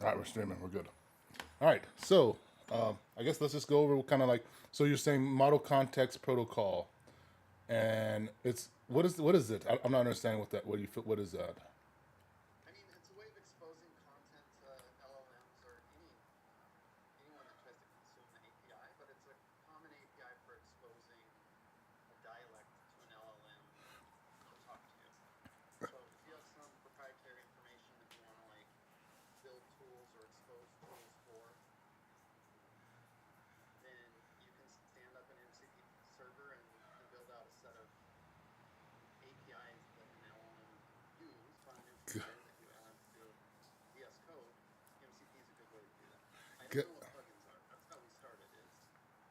All right, we're streaming. We're good. All right. So, I guess let's just go over kind of like. So you're saying model context protocol, and it's what is it? I'm not understanding what that. What do you what is that? I mean, it's a way of exposing content to LLMs or anyone that tries to consume the API, but it's a common API for exposing a dialect to an LLM to talk to you. So if you have some proprietary information that you want to like build tools or expose tools for, then you can stand up an MCP server and build out a set of APIs that an LLM use, run an MCP that you add to VS Code. MCP is a good way to do that. I don't know what plugins are. That's how we started. Is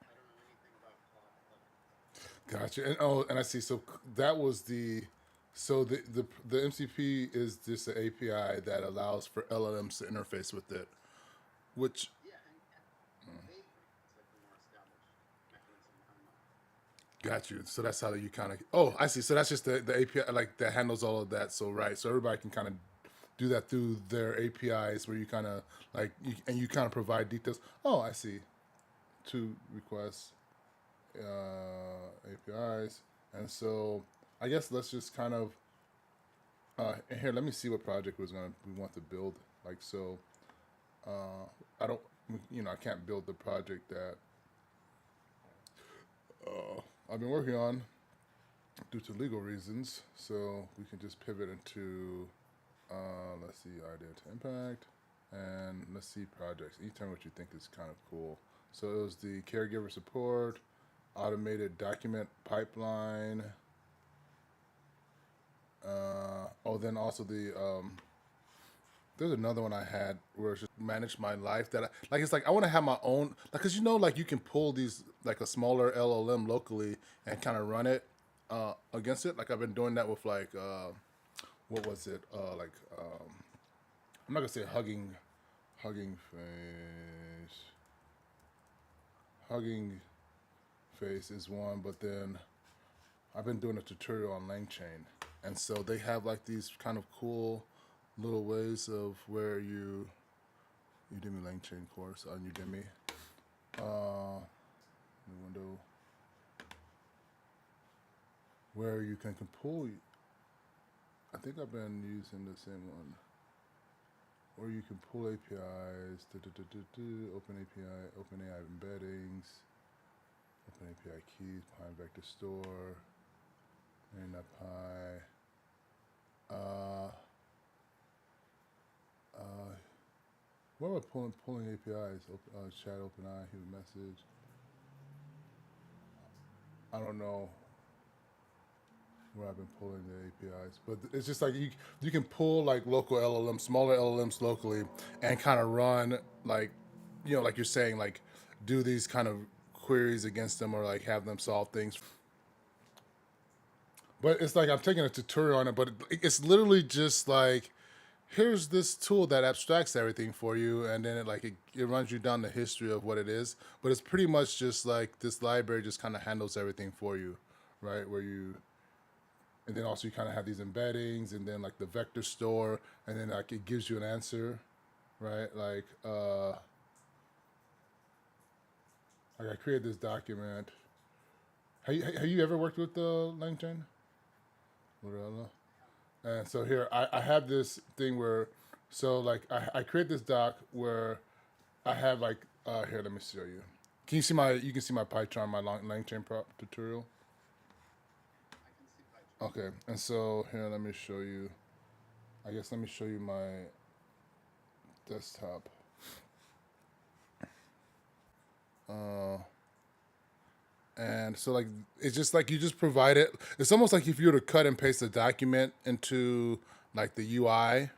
I don't know anything about Claude plugins. Gotcha. And oh, and I see. So that was the. So the MCP is just an API that allows for LLMs to interface with it, which Yeah, and vaguely, it's like the more established mechanism behind that. got you. So that's how you kind of. Oh, I see. So that's just the API like that handles all of that. So right. So everybody can kind of do that through their APIs, where you kind of like and you kind of provide details. Oh, I see. To requests, APIs, and so I guess let's just kind of and here. Let me see what project we want to build. Like so, I don't. I can't build the project that I've been working on due to legal reasons. So we can just pivot into, let's see, idea to impact, and let's see projects. You tell me what you think is kind of cool. So it was the caregiver support, automated document pipeline. Then also there's another one I had where it's just manage my life that it's like I want to have my own like because like you can pull these like a smaller LLM locally and kind of run it against it. Like I've been doing that with like what was it I'm not gonna say hugging face hugging face is one, but then I've been doing a tutorial on LangChain, and so they have like these kind of cool little ways of where Udemy LangChain course on Udemy. New window where you can pull. I think I've been using the same one. Where you can pull APIs, open API, open AI embeddings, open API keys, Pine Vector Store, NetPy. What about pulling APIs? Chat, OpenAI, human message. I don't know where I've been pulling the APIs, but it's just like you can pull like local LLMs, smaller LLMs locally, and kind of run like, like you're saying, like do these kind of queries against them or like have them solve things. But it's like I'm taking a tutorial on it, but it's literally just like here's this tool that abstracts everything for you, and then it runs you down the history of what it is. But it's pretty much just like this library just kind of handles everything for you, right? And then also you kind of have these embeddings, and then like the vector store, and then like it gives you an answer, right? Like I created this document. Have you ever worked with the LangChain? Lorella? And so here I have this thing where, so like I create this doc where I have like here let me show you. You can see my PyCharm, my LangChain prop tutorial. I can see PyCharm. Okay, and so here let me show you. I guess let me show you my desktop. And so like it's just like you just provide it. It's almost like if you were to cut and paste a document into like the UI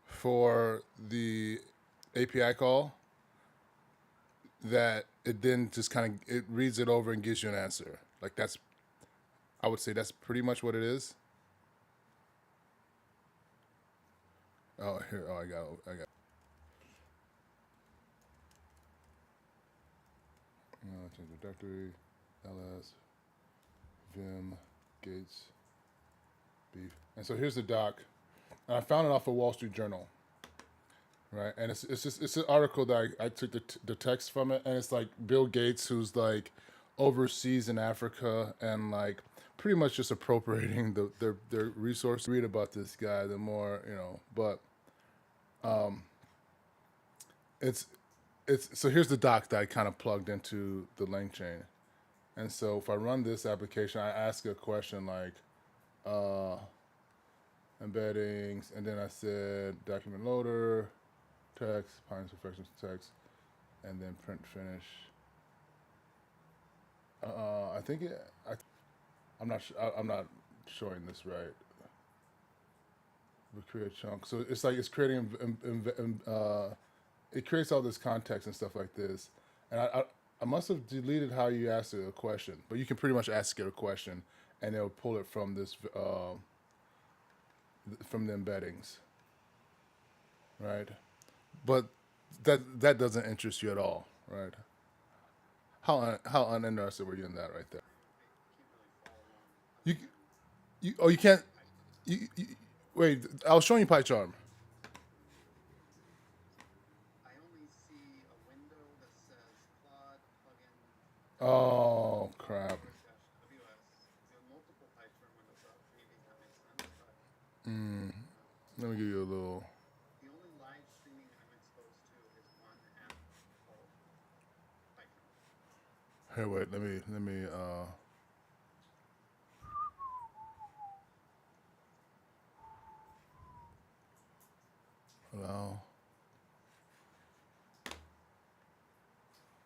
for the API call, that it then just kind of it reads it over and gives you an answer. Like that's I would say that's pretty much what it is. Oh here I got change the directory, ls, vim, gates, beef. And so here's the doc. And I found it off of Wall Street Journal. right? And it's an article that I took the text from it, and it's like Bill Gates, who's like overseas in Africa and like pretty much just appropriating their resources. Read about this guy, the more you know. But it's so here's the doc that I kind of plugged into the link chain, and so if I run this application, I ask a question like embeddings, and then I said document loader, text, Pines Perfections text, and then print finish. I think I'm not. I'm not showing this right. We create a chunk, so it's like it's creating. It creates all this context and stuff like this, and I must have deleted how you asked it a question, but you can pretty much ask it a question, and it'll pull it from this from the embeddings, right? But that doesn't interest you at all, right? How uninterested were you in that right there? I can't really follow along. You Other than you oh you can't you wait. I was showing you PyCharm. I only see a window that says Claude plugin Oh crap. storage-ws. You have multiple PyCharm windows up. Maybe that makes sense, but Let me give you a little. the only live streaming I'm exposed to is one app called PyCharm. Here, wait. Let me. Allow.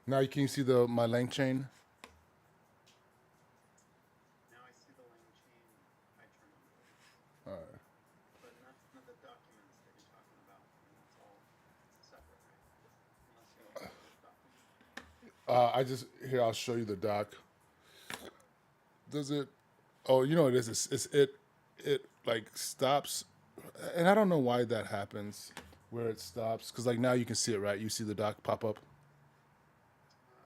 Now you can see the my link chain. Now I see the LangChain PyCharm windows, All right. but that's none of the documents that you're talking about. I mean, that's all separate, right? Unless you also have those documents. I just here. I'll show you the doc. Does it? Oh, you know what it is. It like stops, and I don't know why that happens. Where it stops, because like now you can see it, right? You see the doc pop up.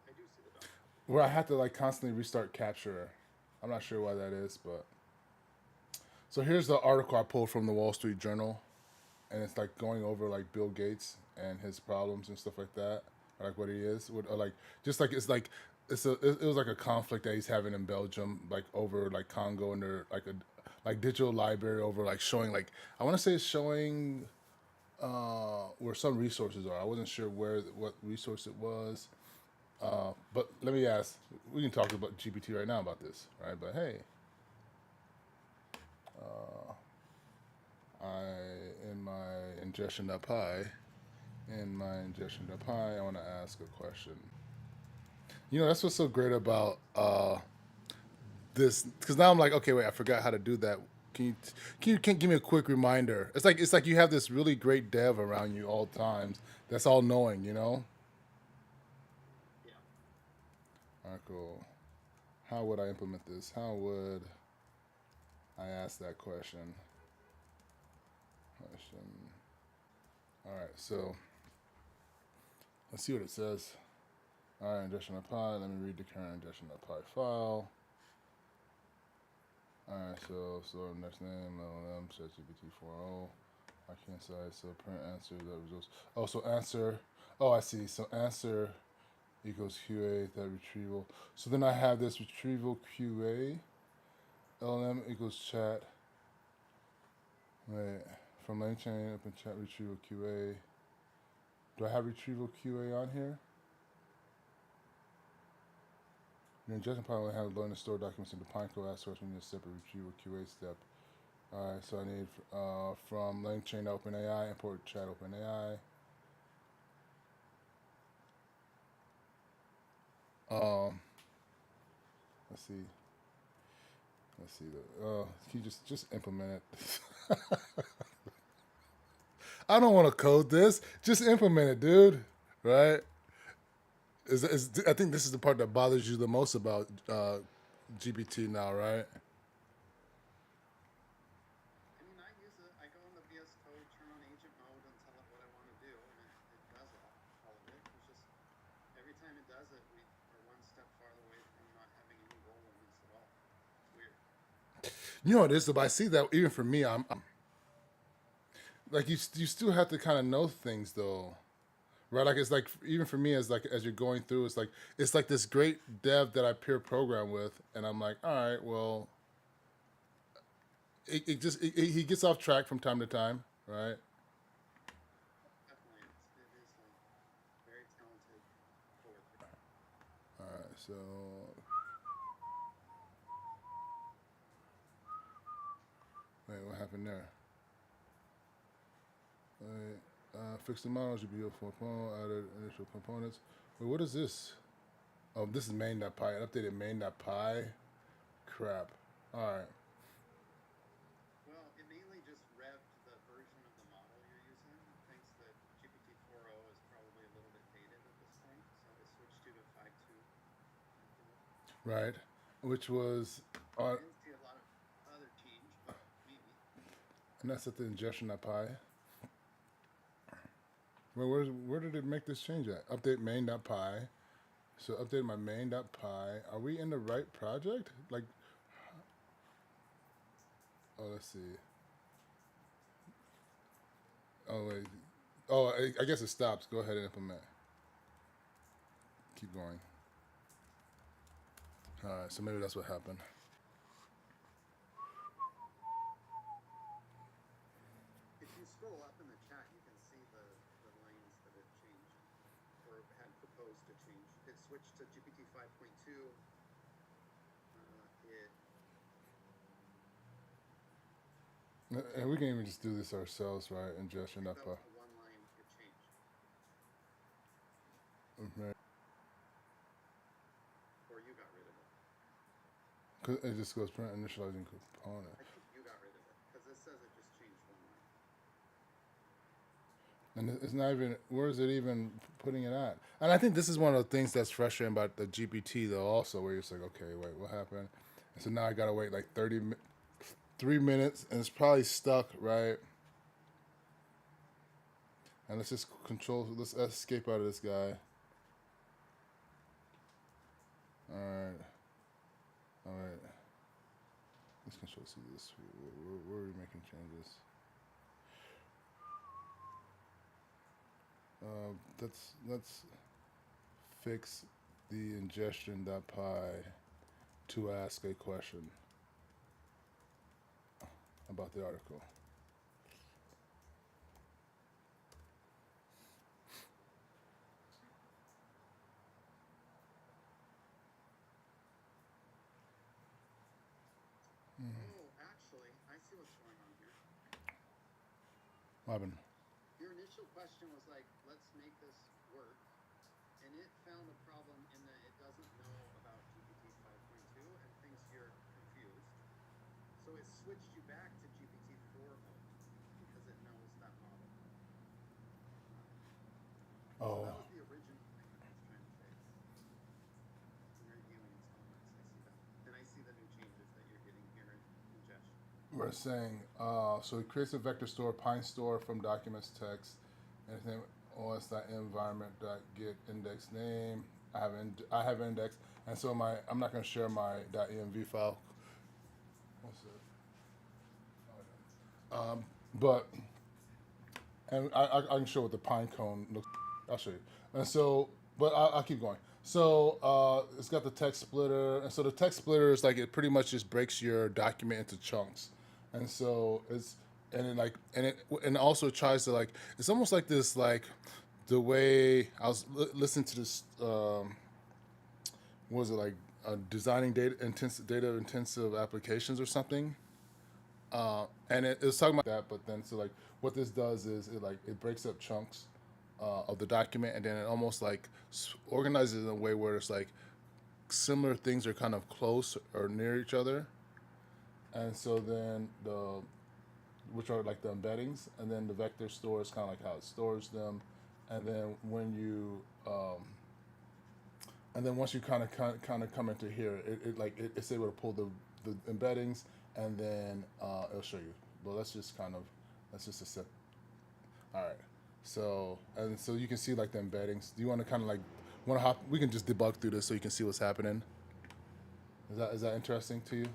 I do see the doc. Where I have to like constantly restart capture. I'm not sure why that is, but so here's the article I pulled from the Wall Street Journal, and it's like going over like Bill Gates and his problems and stuff like that, or like what he is, or like just like it was like a conflict that he's having in Belgium, like over like Congo, and they're like a like digital library over like showing like I want to say it's showing where some resources are. I wasn't sure where what resource it was, but let me ask. We can talk about GPT right now about this, right? But hey, I in my ingestion.py, I want to ask a question. You know, that's what's so great about this, because now I'm like, okay, wait, I forgot how to do that. Can you give me a quick reminder? It's like you have this really great dev around you all times. That's all knowing, you know. Yeah. All right, cool. How would I implement this? How would I ask that question? All right, so let's see what it says. All right, ingestion.py. Let me read the current ingestion.py file. All right, so next name, LLM, ChatGPT 4.0. I can't say so. Print answer that results. Oh, so answer. Oh, I see. So answer equals QA that retrieval. So then I have this retrieval QA. LLM equals chat. Wait, from lane chain open chat retrieval QA. Do I have retrieval QA on here? Your ingestion pipeline has learn to store documents into Pinecone as source. We need a separate retrieval QA step. All right, so I need from link chain to OpenAI, import chat OpenAI. Um, let's see. Let's see. Can you just implement it? I don't want to code this. Just implement it, dude. Right? I think this is the part that bothers you the most about GPT now, right? I mean, I use it. I go in the VS Code, turn on agent mode, and tell it what I want to do, and it does all of it. It's just every time it does it, we are one step farther away from not having any role in this at all. It's weird. You know what it is, but I see that even for me, like you still have to kind of know things though, right? Like it's like even for me as like as you're going through, it's like this great dev that I peer program with, and I'm like, all right, well, he gets off track from time to time, right? Definitely, it is a very talented coworker. All right, so wait, what happened there? Wait, fix the models, GPU for phone, added initial components. Wait, what is this? Oh, this is main.py. Updated main.py. Crap. All right. Well, it mainly just revved the version of the model you're using. It thinks that GPT-4o is probably a little bit dated at this point, so it switched you to 5.2. Right. Which was, I uh, didn't see a lot of other change, but maybe. and that's at the ingestion.py. Where did it make this change at? Update main.py. So update my main.py. Are we in the right project? Like, oh, let's see. Oh, wait. Oh, I guess it stops. Go ahead and implement. Keep going. All right, so maybe that's what happened. If you scroll up in the chat, you can see the lines that it changed or had proposed to change. It switched to GPT 5.2. It And we can even just do this ourselves, right? I think that Ingestion.py. was the one line it changed, Okay. or you got rid of it. It just goes print initializing component. I think you got rid of it because this says it just changed one line. And it's not even, where is it even putting it at? And I think this is one of the things that's frustrating about the GPT though also, where you're just like, okay, wait, what happened? And so now I gotta wait like 3 minutes, and it's probably stuck, right? And let's just let's escape out of this guy. Alright, alright. Let's control C this. Where are we making changes? Let's fix the ingestion.py to ask a question about the article. Oh, actually, I see what's going on here. What happened? Your initial question was like, let's make this work. And it found a problem in that it doesn't know about GPT 5.2 and thinks you're confused. So it switched you back to GPT 4.0 because it knows that model. So Oh, that was the original thing that it was trying to fix. In reviewing its comments, I see that. And I see the new changes that you're getting here in ingestion. we're saying, so it creates a vector store, Pine store from documents text, anything os.environment.get index name. I have index, and so I'm not going to share my .env file. What's it? But and I can show what the pine cone looks. I'll show you. And so, but I'll keep going. So it's got the text splitter, and so the text splitter is like it pretty much just breaks your document into chunks, and so it's and it also tries to like it's almost like this like the way I was listening to this what was it like designing data intensive applications or something, and it was talking about that. But then, so like, what this does is it breaks up chunks of the document, and then it almost like organizes in a way where it's like similar things are kind of close or near each other, and so then which are like the embeddings, and then the vector store is kind of like how it stores them, and then and then once you kind of come into here, it's able to pull the embeddings, and then it'll show you. But let's just accept. All right. So you can see like the embeddings. Do you want to kind of like want to hop? We can just debug through this so you can see what's happening. Is that interesting to you?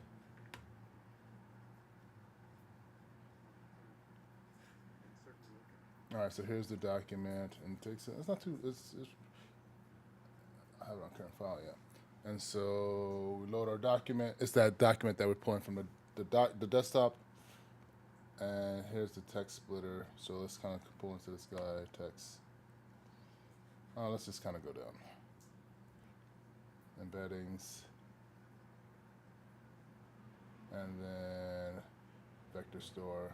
Insert All right, so here's the document, and it takes it's not too it's I haven't on current file yet, and so we load our document. It's that document that we're pulling from the desktop, and here's the text splitter. So let's kind of pull into this guy text. Let's just kind of go down embeddings, and then vector store.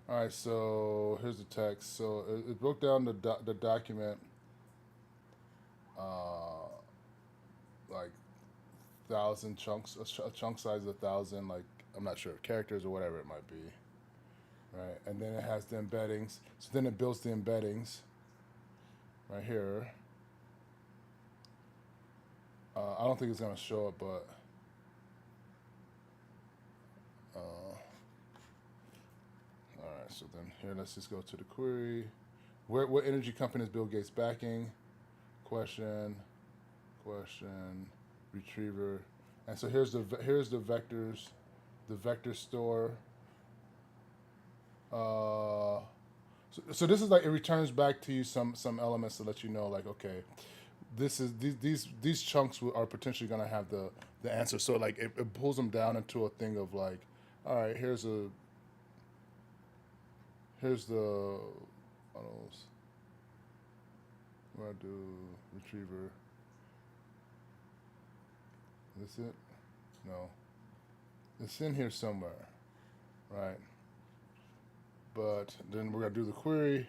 All right, so here's the text. So it broke down the document, like 1,000 chunks, a chunk size of 1,000, like I'm not sure characters or whatever it might be, right? And then it has the embeddings. So then it builds the embeddings right here. I don't think it's gonna show it, but all right. So then here, let's just go to the query. What energy company is Bill Gates backing? Question, retriever, and so here's the vectors, the vector store. So this is like it returns back to you some elements to let you know like okay, this is these chunks are potentially gonna have the answer. So like it pulls them down into a thing of like, all right, here's the what I do retriever. Is this it? No. It's in here somewhere, right? But then we're gonna do the query.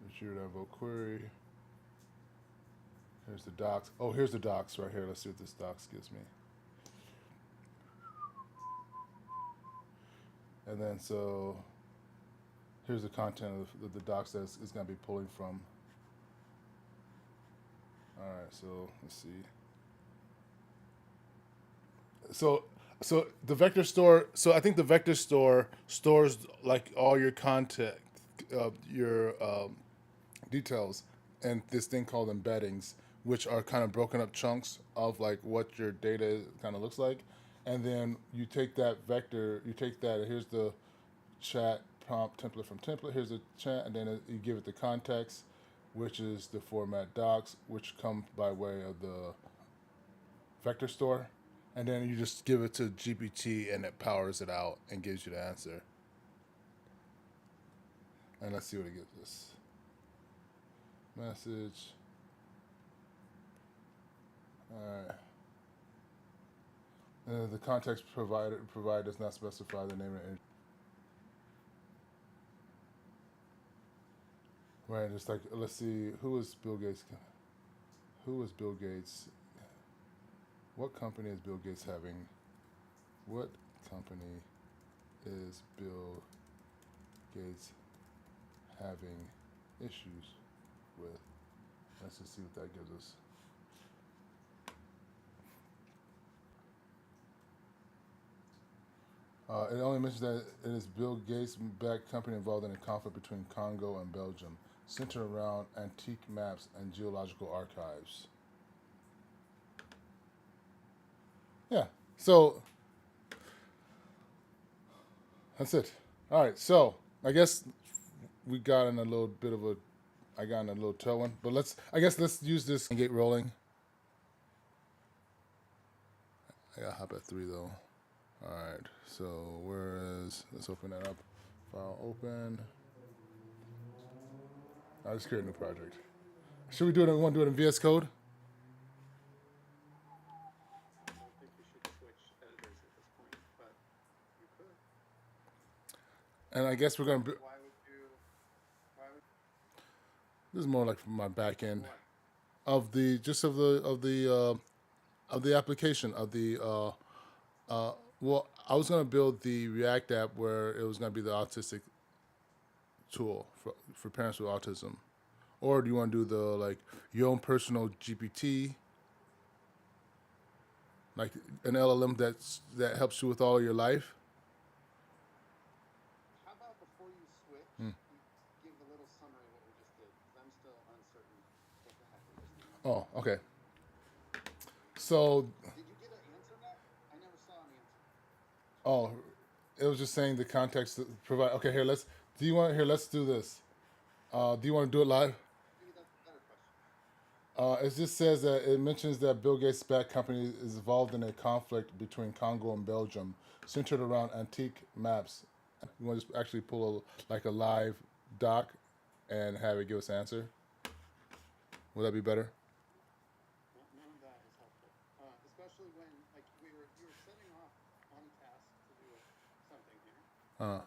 Retriever vote query. Here's the docs. Oh, here's the docs right here. Let's see what this docs gives me. And then so here's the content of the docs that it's gonna be pulling from. All right, so let's see. So the vector store. So I think the vector store stores like all your content, your details, and this thing called embeddings, which are kind of broken up chunks of like what your data kind of looks like, and then you take that vector, you take that. Here's the chat prompt template from template. Here's the chat, and then you give it the context, which is the format docs, which come by way of the vector store, and then you just give it to GPT, and it powers it out and gives you the answer. And let's see what it gives us. Message. All right. The context provided does not specify the name of it. Right, just like let's see, who is Bill Gates? Who is Bill Gates? What company is Bill Gates having? What company is Bill Gates having issues with? Let's just see what that gives us. It only mentions that it is Bill Gates-backed company involved in a conflict between Congo and Belgium, centered around antique maps and geological archives. Yeah, so that's it. All right, so I guess we got in a little bit of a, I got in a little tailwind, but let's use this and get rolling. I gotta hop at 3 though. All right, so let's open that up. File open. I just create a new project. Should we do it? We want to do it in VS Code? I don't think you should switch editors at this point, but you could. And I guess we're gonna. Why would you? Why would? This is more like from my back end What? of the just of the application of the. Well, I was gonna build the React app where it was gonna be the autistic tool for parents with autism, or do you want to do the like your own personal GPT, like an LLM that helps you with all of your life? How about before you switch, Hmm. you give a little summary of what we just did, because I'm still uncertain what the heck we just did. Oh, okay. So Did you get an answer back? I never saw an Oh, it was just saying the context that provide. Okay, here let's. Do you want here? Let's do this. Do you want to do it live? Maybe that's a better question. It just says that it mentions that Bill Gates' backed company is involved in a conflict between Congo and Belgium, centered around antique maps. You want to just actually pull a live doc and have it give us an answer? Would that be better? None of that is helpful, especially when like you were setting off on task to do something here, Uh,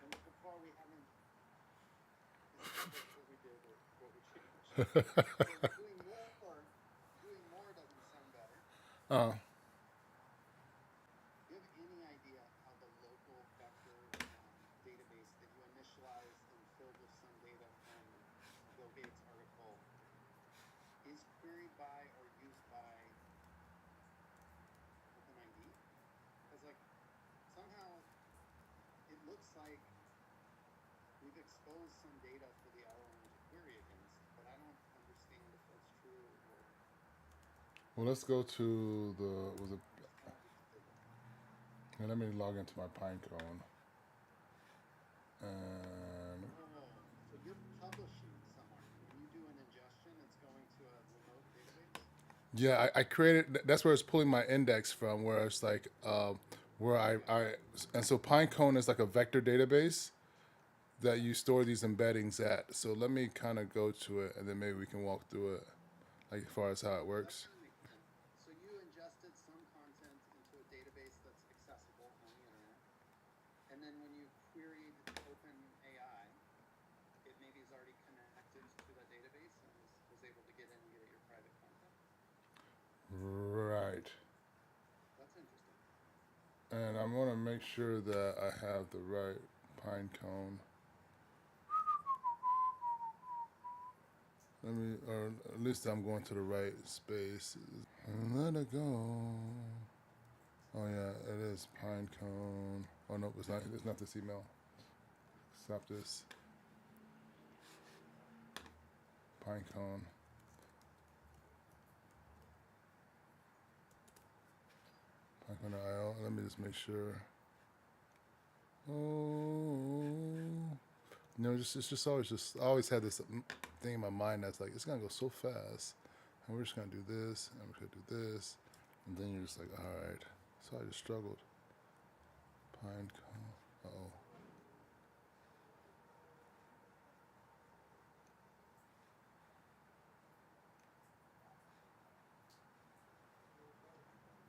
and so far we haven't established what we did or what we changed. So doing more doesn't sound better. uh, Do you have any idea how the local vector database that you initialized and filled with some data from Bill Gates' article is queried by or used by OpenID? Because like somehow it looks like we've exposed some data for the LLM to query against, but I don't understand if that's true or well, let's go to the. Was it? just how we did it. Here, let me log into my Pinecone. And Oh, so you're publishing somewhere. When you do an ingestion, it's going to a remote database? yeah, I created. That's where it's pulling my index from. Where it's like, where Okay. and so Pinecone is like a vector database that you store these embeddings at. So let me kind of go to it, and then maybe we can walk through it, like as far as how it So that works. kind of makes sense. So you ingested some content into a database that's accessible on the internet, and then when you queried OpenAI, it maybe is already connected to that database and was able to get in and get at your private content. Right. That's interesting. And I'm gonna make sure that I have the right Pinecone. Let me, or at least I'm going to the right space. Let it go. Oh yeah, it is Pinecone. Oh no, it's not. It's not this email. Stop this. Pinecone. Pinecone.io. Let me just make sure. Oh. It's just I always had this thing in my mind that's like it's gonna go so fast, and we're just gonna do this, and we're gonna do this, and then you're just like, all right. So I just struggled. Pinecone. Oh.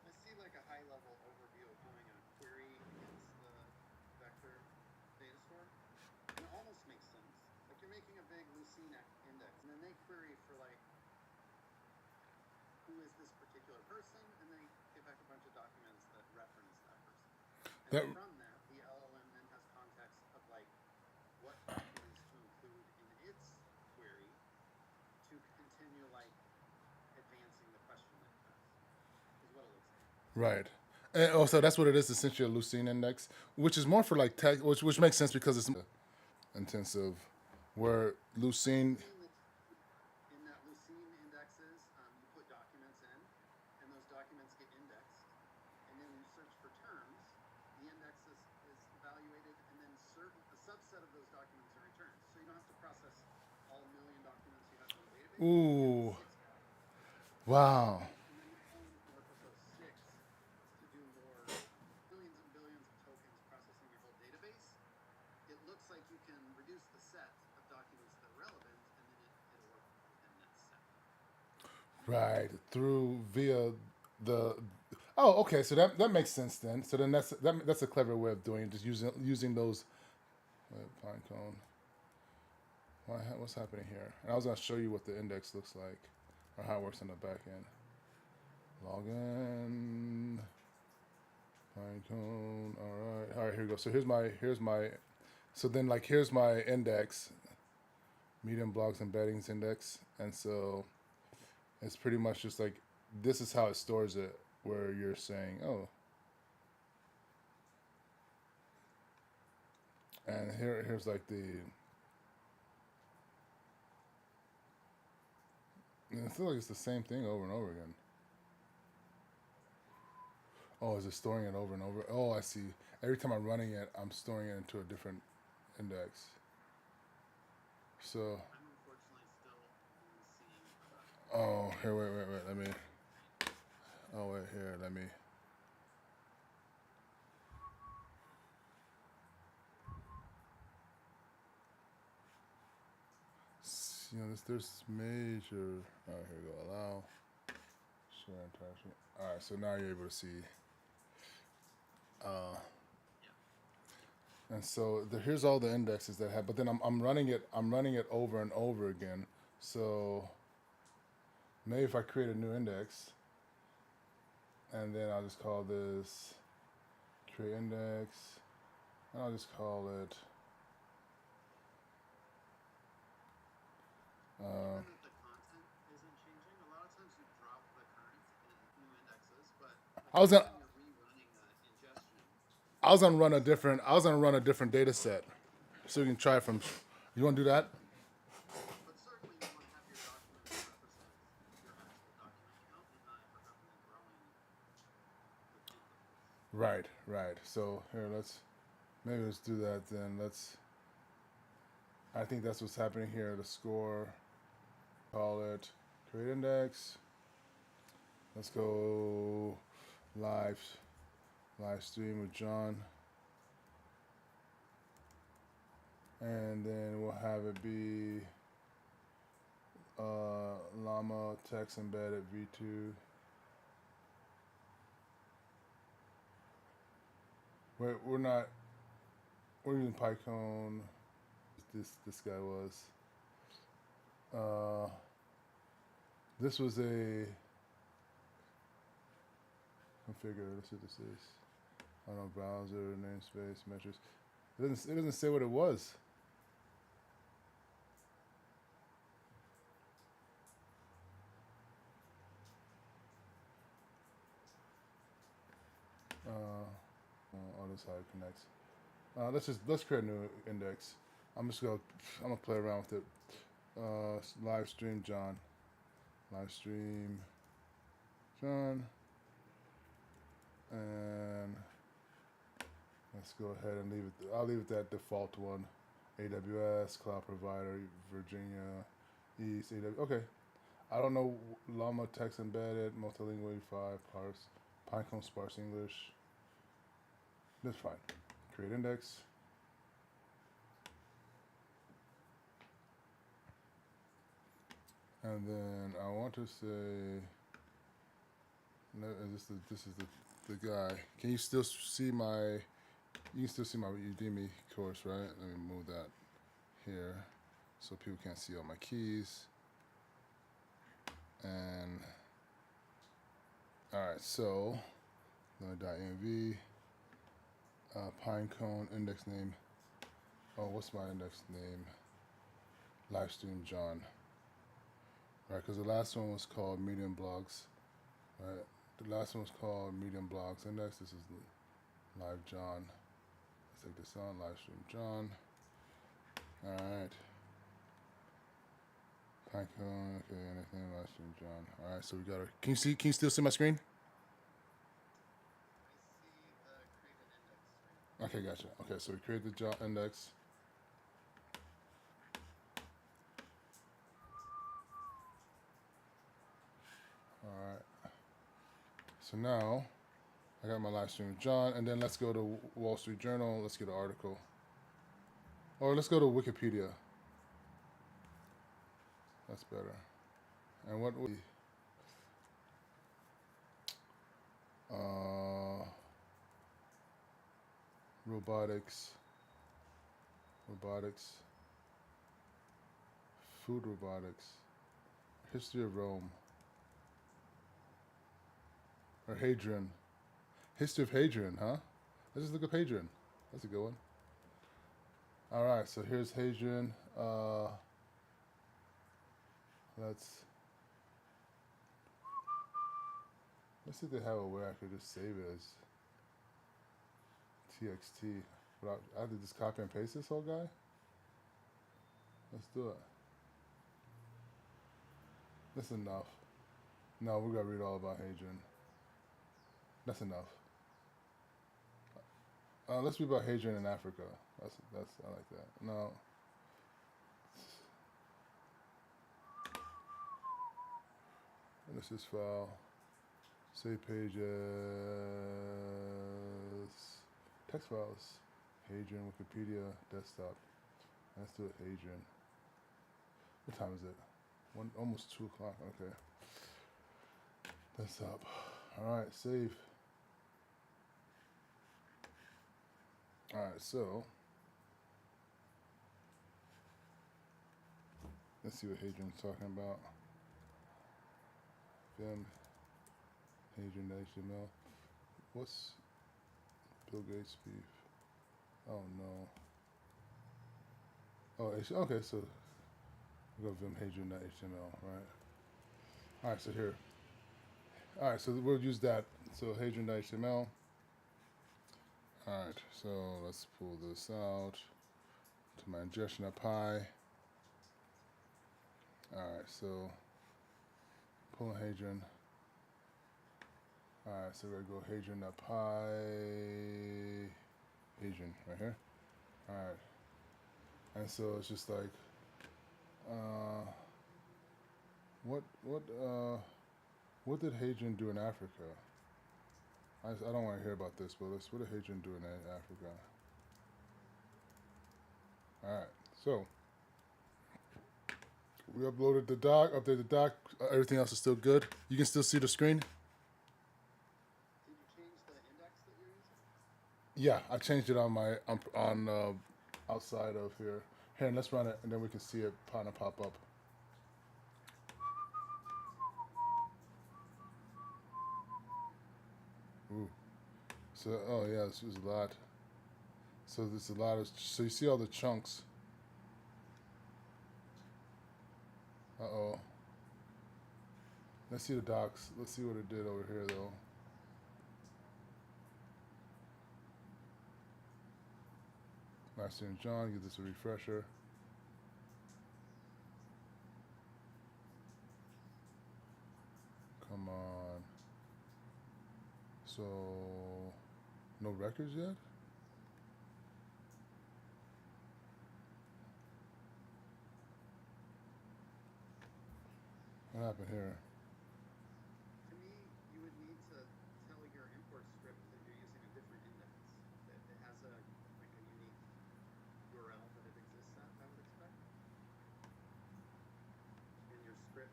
I see like a high level overview of doing a query against the vector data store. And it almost makes sense. Like you're making a big Lucene index, and then they query for like, who is this particular person, and they get back a bunch of documents that reference that person. And That from that, the LLM then has context of like what documents to include in its query to continue like advancing the question that it has, is what it looks like. right. And also, that's what it is, essentially a Lucene index, which is more for like tech, which makes sense because it's intensive. Where Does it Lucene, mean that in that Lucene indexes, you put documents in, and those documents get indexed, and then when you search for terms, the index is evaluated, and then a subset of those documents are returned. So you don't have to process all million documents you have in the database. You only get the ooh, 6 documents, wow, and then you only can work with those 6 to do more billions and billions of tokens processing your whole database. It looks like you can reduce the set of documents that are relevant, and then it'll work within that set. right, through via the. Oh, okay, so that makes sense then. So then that's a clever way of doing it, just using those. Pinecone. What's happening here? And I was gonna show you what the index looks like, or how it works on the back end. Login. Pinecone. All right. Here we go. So here's my. So then here's my index, medium blogs embeddings index, and so it's pretty much just like this is how it stores it, where you're saying, oh, and here's like the. And I feel like it's the same thing over and over again. Oh, is it storing it over and over? Oh, I see. Every time I'm running it, I'm storing it into a different index. So, I'm unfortunately still only seeing oh, here, wait. Let me. Oh, wait, here. Let me. You know, there's major. All right, here we go. Allow. Share entire screen. All right, so now you're able to see. And so here's all the indexes that have. But then I'm running it. I'm running it over and over again. So maybe if I create a new index, and then I'll just call this create index, and I'll just call it. given that the content isn't changing, a lot of times you drop the current in new indexes, but I was on. when you're rerunning ingestion, I was gonna run a different. I was gonna run a different data set, so you can try from. You want to do that? but certainly you want to have your document represent your actual document count and not ever have them growing with duplicates. Right, right. So here, let's do that then. I think that's what's happening here. The score, call it create index. Let's go live, live stream with John. And then we'll have it be llama text embedded v2. We're not, we're using PyCon. This guy was. This was a configure. Let's see what this is. I don't know, browser, namespace, metrics. It doesn't say what it was. Oh, this is how it connects. Let's create a new index. I'm gonna play around with it. Live stream John. Live stream John. And let's go ahead and leave it. I'll leave it that default one. AWS, cloud provider, Virginia, East, AWS. Okay. I don't know Llama text embedded, multilingual 5 parse, Pinecone sparse English. That's fine. Create index. And then I want to say, this is the guy. Can you still see my? You can still see my Udemy course, right? Let me move that here, so people can't see all my keys. And all right, so .env, Pinecone index name. Oh, what's my index name? Livestream John. Right, because the last one was called Medium Blogs. Right, the last one was called Medium Blogs Index. This is Live John. Let's take this on. Livestream John. All right. Pinecone. Okay, anything. Livestream John. All right, so we got our. Can you see? Can you still see my screen? I see the created index screen. Okay, gotcha. Okay, so we created the John index. All right. So now I got my live stream with John, and then let's go to Wall Street Journal. Let's get an article, or let's go to Wikipedia. That's better. And what we robotics, food robotics, history of Rome, or Hadrian, history of Hadrian, huh? Let's just look up Hadrian. That's a good one. All right, so here's Hadrian. Let's see if they have a way I could just save it as TXT. But I have to just copy and paste this whole guy. Let's do it. That's enough. No, we're gonna read all about Hadrian. That's enough. Let's be about Hadrian in Africa. That's I like that. No, this is file. Save pages. Text files. Hadrian, Wikipedia, desktop. Let's do it, Hadrian. What time is it? Almost 2 o'clock. Okay. Desktop. All right, save. All right, so let's see what Hadrian's talking about. Vim, Hadrian.html. What's Bill Gates beef? Oh no. Oh, okay, so we go Vim Hadrian.html, right? All right, so here. All right, so we'll use that. So Hadrian.html. All right, so let's pull this out to my ingestion.py. All right, so pulling Hadrian. All right, so we're gonna go Hadrian.py. Hadrian right here. All right, and so it's just like, what did Hadrian do in Africa? I don't want to hear about this, but what did Hadrian do in Africa? All right, so we uploaded the doc, updated the doc. Everything else is still good. You can still see the screen. Did you change the index that you're using? Yeah, I changed it on my on outside of here. Here, and let's run it, and then we can see it kind of pop up. Ooh. So, oh yeah, this is a lot. So there's a lot of. So you see all the chunks. Uh-oh. Let's see the docs. Let's see what it did over here, though. Master and John, give this a refresher. Come on. So, no records yet? What happened here? To me, you would need to tell your import script that you're using a different index. That it has a unique URL that it exists at, I would expect. And your script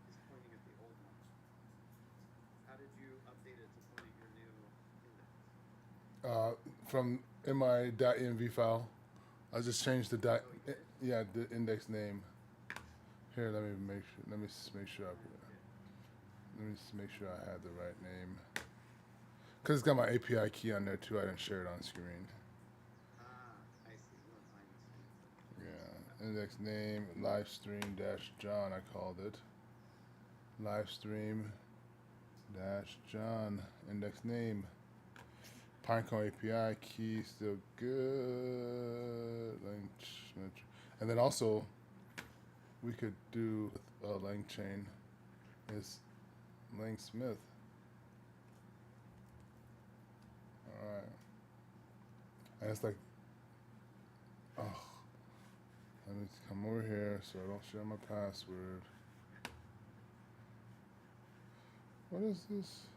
is pointing at the old one. How did you update it to point at your new index? From in my .env file, I just changed the Oh, you did? yeah, the index name. Here, let me make sure. Let me make sure. Let me just make sure I had the right name. Cause it's got my API key on there too. I didn't share it on screen. I see. You want mine screen. Yeah, index name livestream dash John. I called it livestream dash John. Index name. Pinecone API key still good. And then also we could do a length chain is Lang Smith. All right, and it's like, oh, let me come over here so I don't share my password. What is this?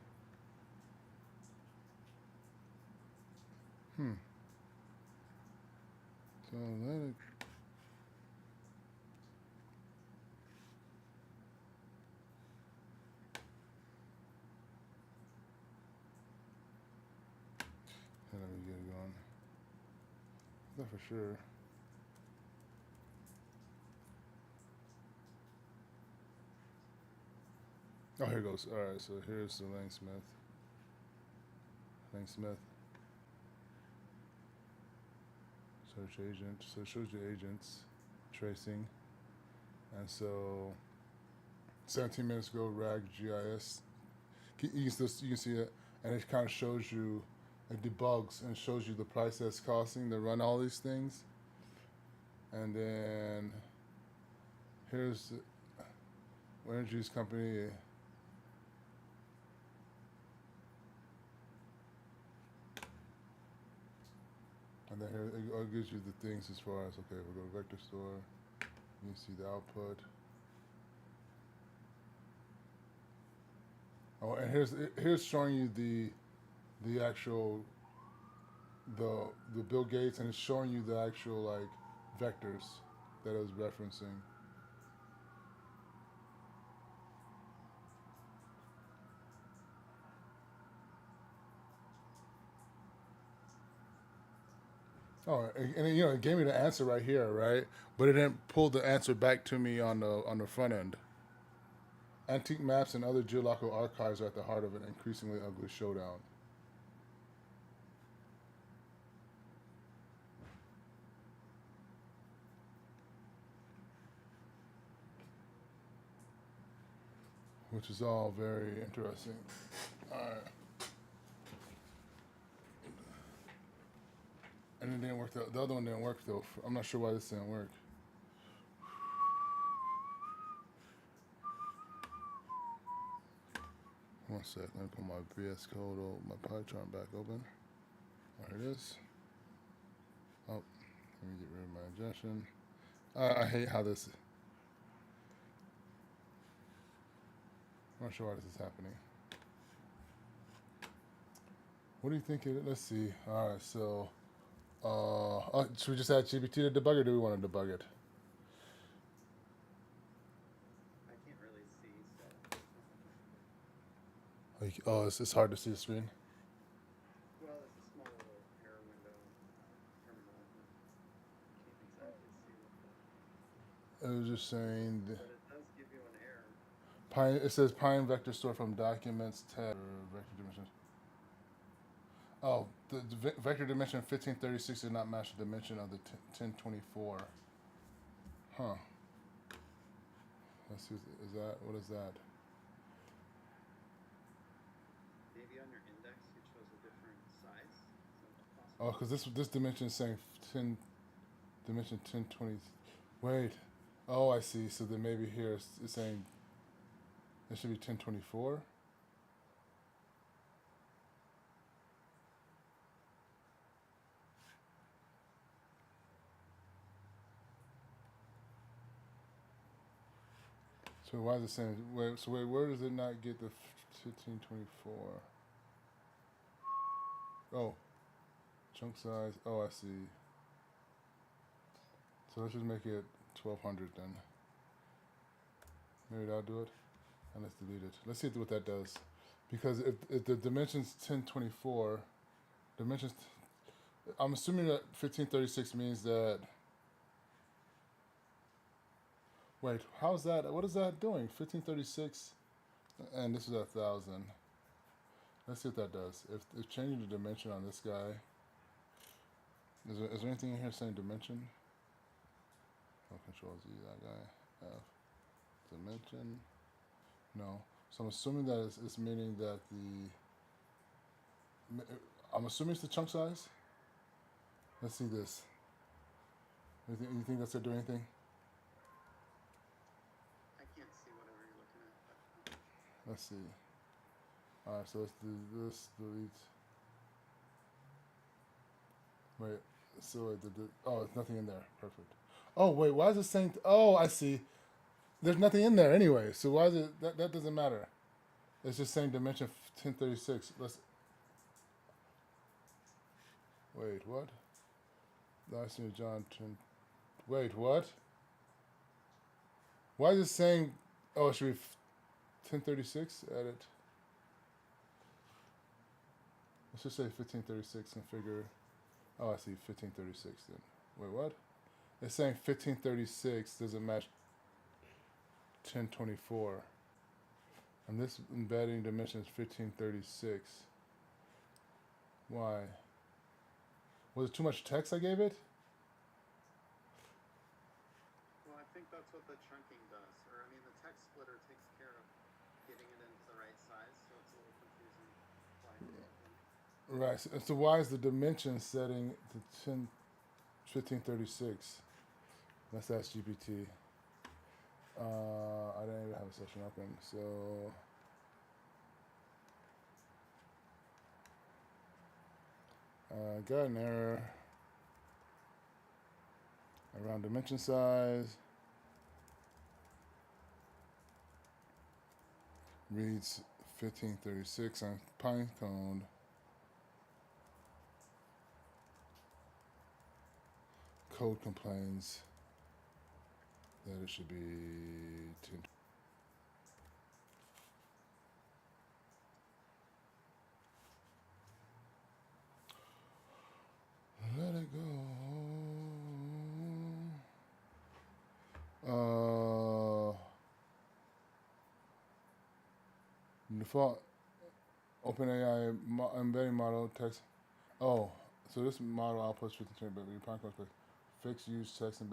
So let it. Let me get it going. Not for sure. Oh, here it goes. All right, so here's the Lang Smith. Lang Smith. Search agent. So it shows you agents, tracing, and so 17 minutes ago, RAG GIS. You can see it, and it kind of shows you, it debugs and shows you the price that's costing to run all these things. And then here's the energy use company. And then here it gives you the things as far as, okay, we'll go to vector store. You see the output. Oh, and here's showing you the actual the Bill Gates, and it's showing you the actual like vectors that it was referencing. Oh, and you know, it gave me the answer right here, right? But it didn't pull the answer back to me on the front end. Antique maps and other geological archives are at the heart of an increasingly ugly showdown. Which is all very interesting. All right. And it didn't work. The other one didn't work though. I'm not sure why this didn't work. One sec. Let me put my VS Code or my PyCharm back open. There it is. Oh, let me get rid of my ingestion. I hate how this. I'm not sure why this is happening. What do you think it is? Let's see. All right, so should we just add GPT to debug, or do we want to debug it? I can't really see, so. Like, oh, it's hard to see the screen. Well, it's a small little error window terminal. Can't exactly see what It was just saying. but it does give you an error. Pine. It says Pine vector store from documents tab or vector dimensions. Oh, the vector dimension 1536 did not match the dimension of the 1024. Huh. Let's see. Is that what is that? Maybe on your index it shows a different size. Is that possible? Oh, because this dimension is saying 10 dimension 1020. Wait. Oh, I see. So then maybe here it's saying it should be 1024. So why is it saying wait? So wait, where does it not get the 1524? Oh, chunk size. Oh, I see. So let's just make it 1200 then. Maybe that'll do it. And let's delete it. Let's see what that does. Because if the dimension's 1024, dimensions, I'm assuming that 1536 means that. Wait, how's that? What is that doing? 1536, and this is 1000. Let's see what that does. If changing the dimension on this guy, is there anything in here saying dimension? Oh, Control Z, that guy. F, dimension. No. So I'm assuming that it's meaning that I'm assuming it's the chunk size. Let's see this. You think that's gonna do anything? I can't see whatever you're looking at. But, Let's see. All right, so let's do this. Delete. Wait. So oh, it's nothing in there. Perfect. Oh wait, why is it saying? Oh, I see. There's nothing in there anyway. So why is it that doesn't matter? It's just saying dimension 1036. Let's. Wait, what? Last year, John. Wait, what? Why is it saying? Oh, it should be 1036. Edit. Let's just say 1536 configure. Oh, I see 1536 then. Wait, what? It's saying 1536 doesn't match 1024. And this embedding dimension is 1536. Why? Was it too much text I gave it? well, I think that's what the chunking does. Or, I mean, the text splitter takes care of getting it into the right size, so it's a little confusing. Right. So why is the dimension setting to 1536? Let's ask GPT. I didn't even have a session open, so got an error. Around dimension size. Reads 1536 on Pinecone. Code complains that it should be 10. Let it go. Default OpenAI embedding model text. Oh, so this model outputs 15 but your Pinecone fixed use text and.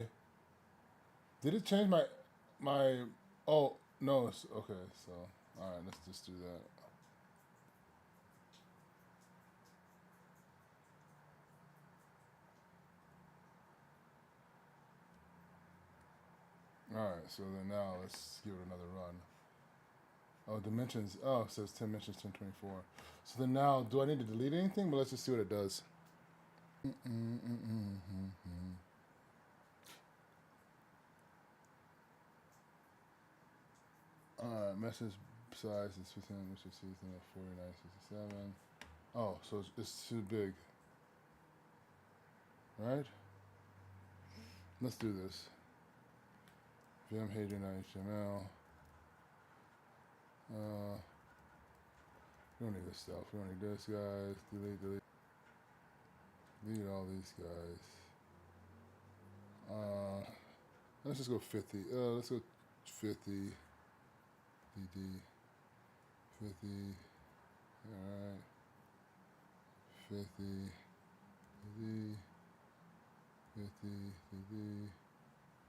Did it change my? Oh no. Okay, so all right, let's just do that. All right, so then now let's give it another run. Oh, dimensions. Oh, it says 10 dimensions, 1024. So then now, do I need to delete anything? But let's just see what it does. Message size is 15, which is 4967. Oh, so it's too big. Right? Let's do this. VM HTML. We don't need this stuff. We don't need this, guys. Delete. Delete all these guys. Let's just go 50. Let's go 50. DD. 50. Alright. 50. DD. 50. DD.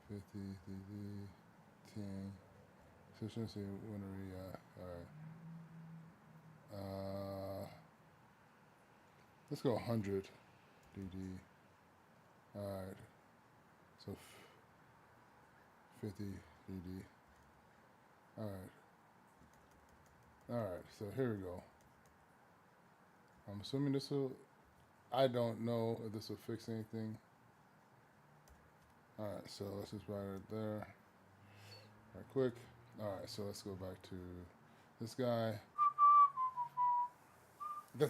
50. DD. 10. Efficiency, winery, alright. Let's go 100 DD. Alright. So 50 DD. Alright, so here we go. I'm assuming this will. I don't know if this will fix anything. Alright, so let's just write it there. Right quick. Alright, so let's go back to this guy.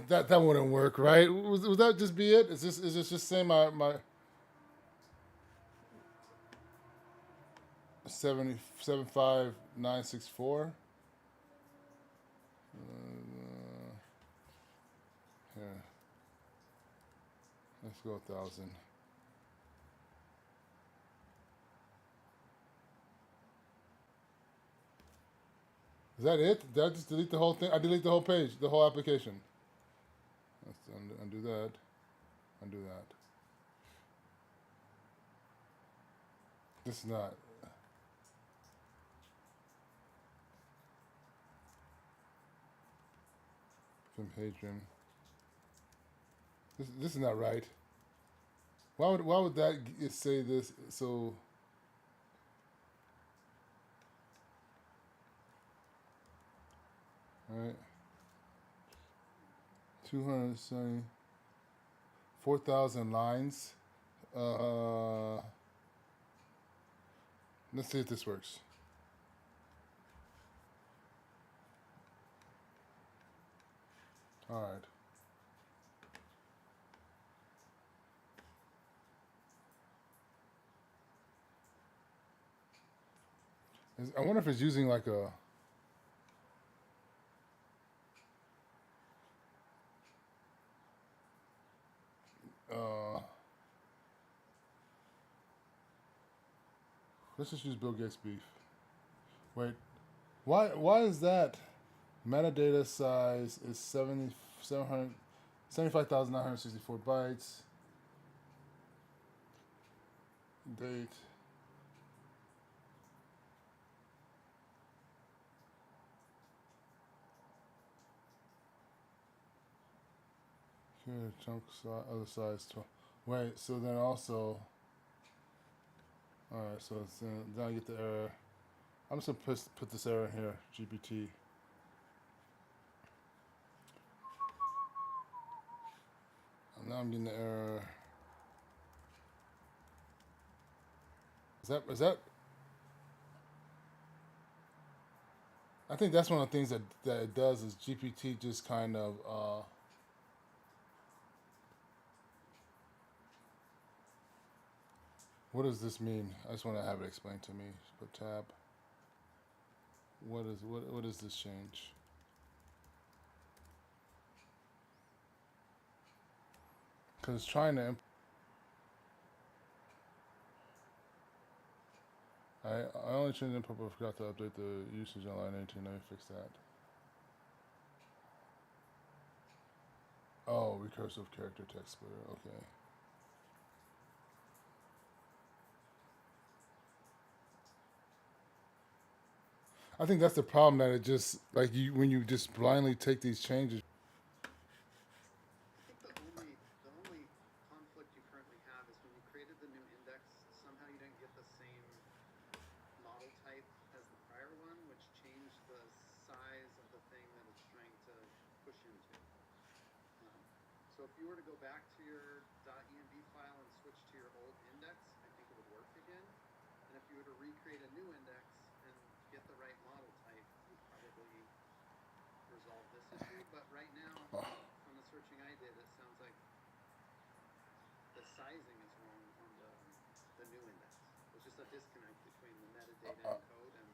That wouldn't work, right? Would that just be it? Is this just saying my 75964? Here. Let's go 1,000. Is that it? Did I just delete the whole thing? I delete the whole page, the whole application. Let's undo that. Undo that. This is not. From Hadrian. This is not right. Why would that say this? So. All right. 270. 4,000 lines. Let's see if this works. All right. I wonder if it's using like a. Let's just use Bill Gates beef. Wait, why is that? Metadata size is 75,964 bytes. Date. Here, chunk size, other size 12. Wait, so then also. Alright, so then I get the error. I'm just gonna put this error in here, GPT. And now I'm getting the error. Is that? I think that's one of the things that it does is GPT just kind of. What does this mean? I just want to have it explained to me. Put tab. What is this change? Because it's trying to. I only changed input but forgot to update the usage on line 18. Let me fix that. Oh, recursive character text splitter. Okay. I think that's the problem that it just like you when you just blindly take these changes. I think the only conflict you currently have is when you created the new index, somehow you didn't get the same model type as the prior one, which changed the size of the thing that it's trying to push into. So if you were to go back to your .env file and switch to your old index, I think it would work again. And if you were to recreate a new index and get the right model type, you'd probably resolve this issue. But right now, from the searching I did, it sounds like the sizing is wrong on the new index. There's just a disconnect between the metadata encode and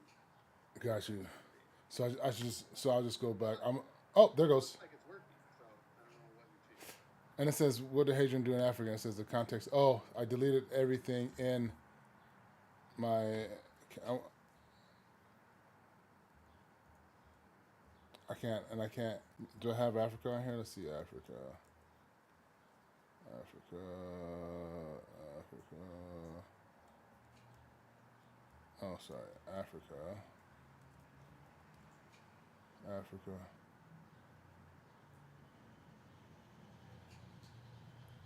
Got you. the. So I'll just go back. Oh, there It goes. looks like it's working, so I don't know what you changed. And it says, what did Hadrian do in Africa? And it says the context. Oh, I deleted everything in my. I can't, and I can't. Do I have Africa on here? Let's see, Africa. Africa. Africa. Oh, sorry, Africa. Africa.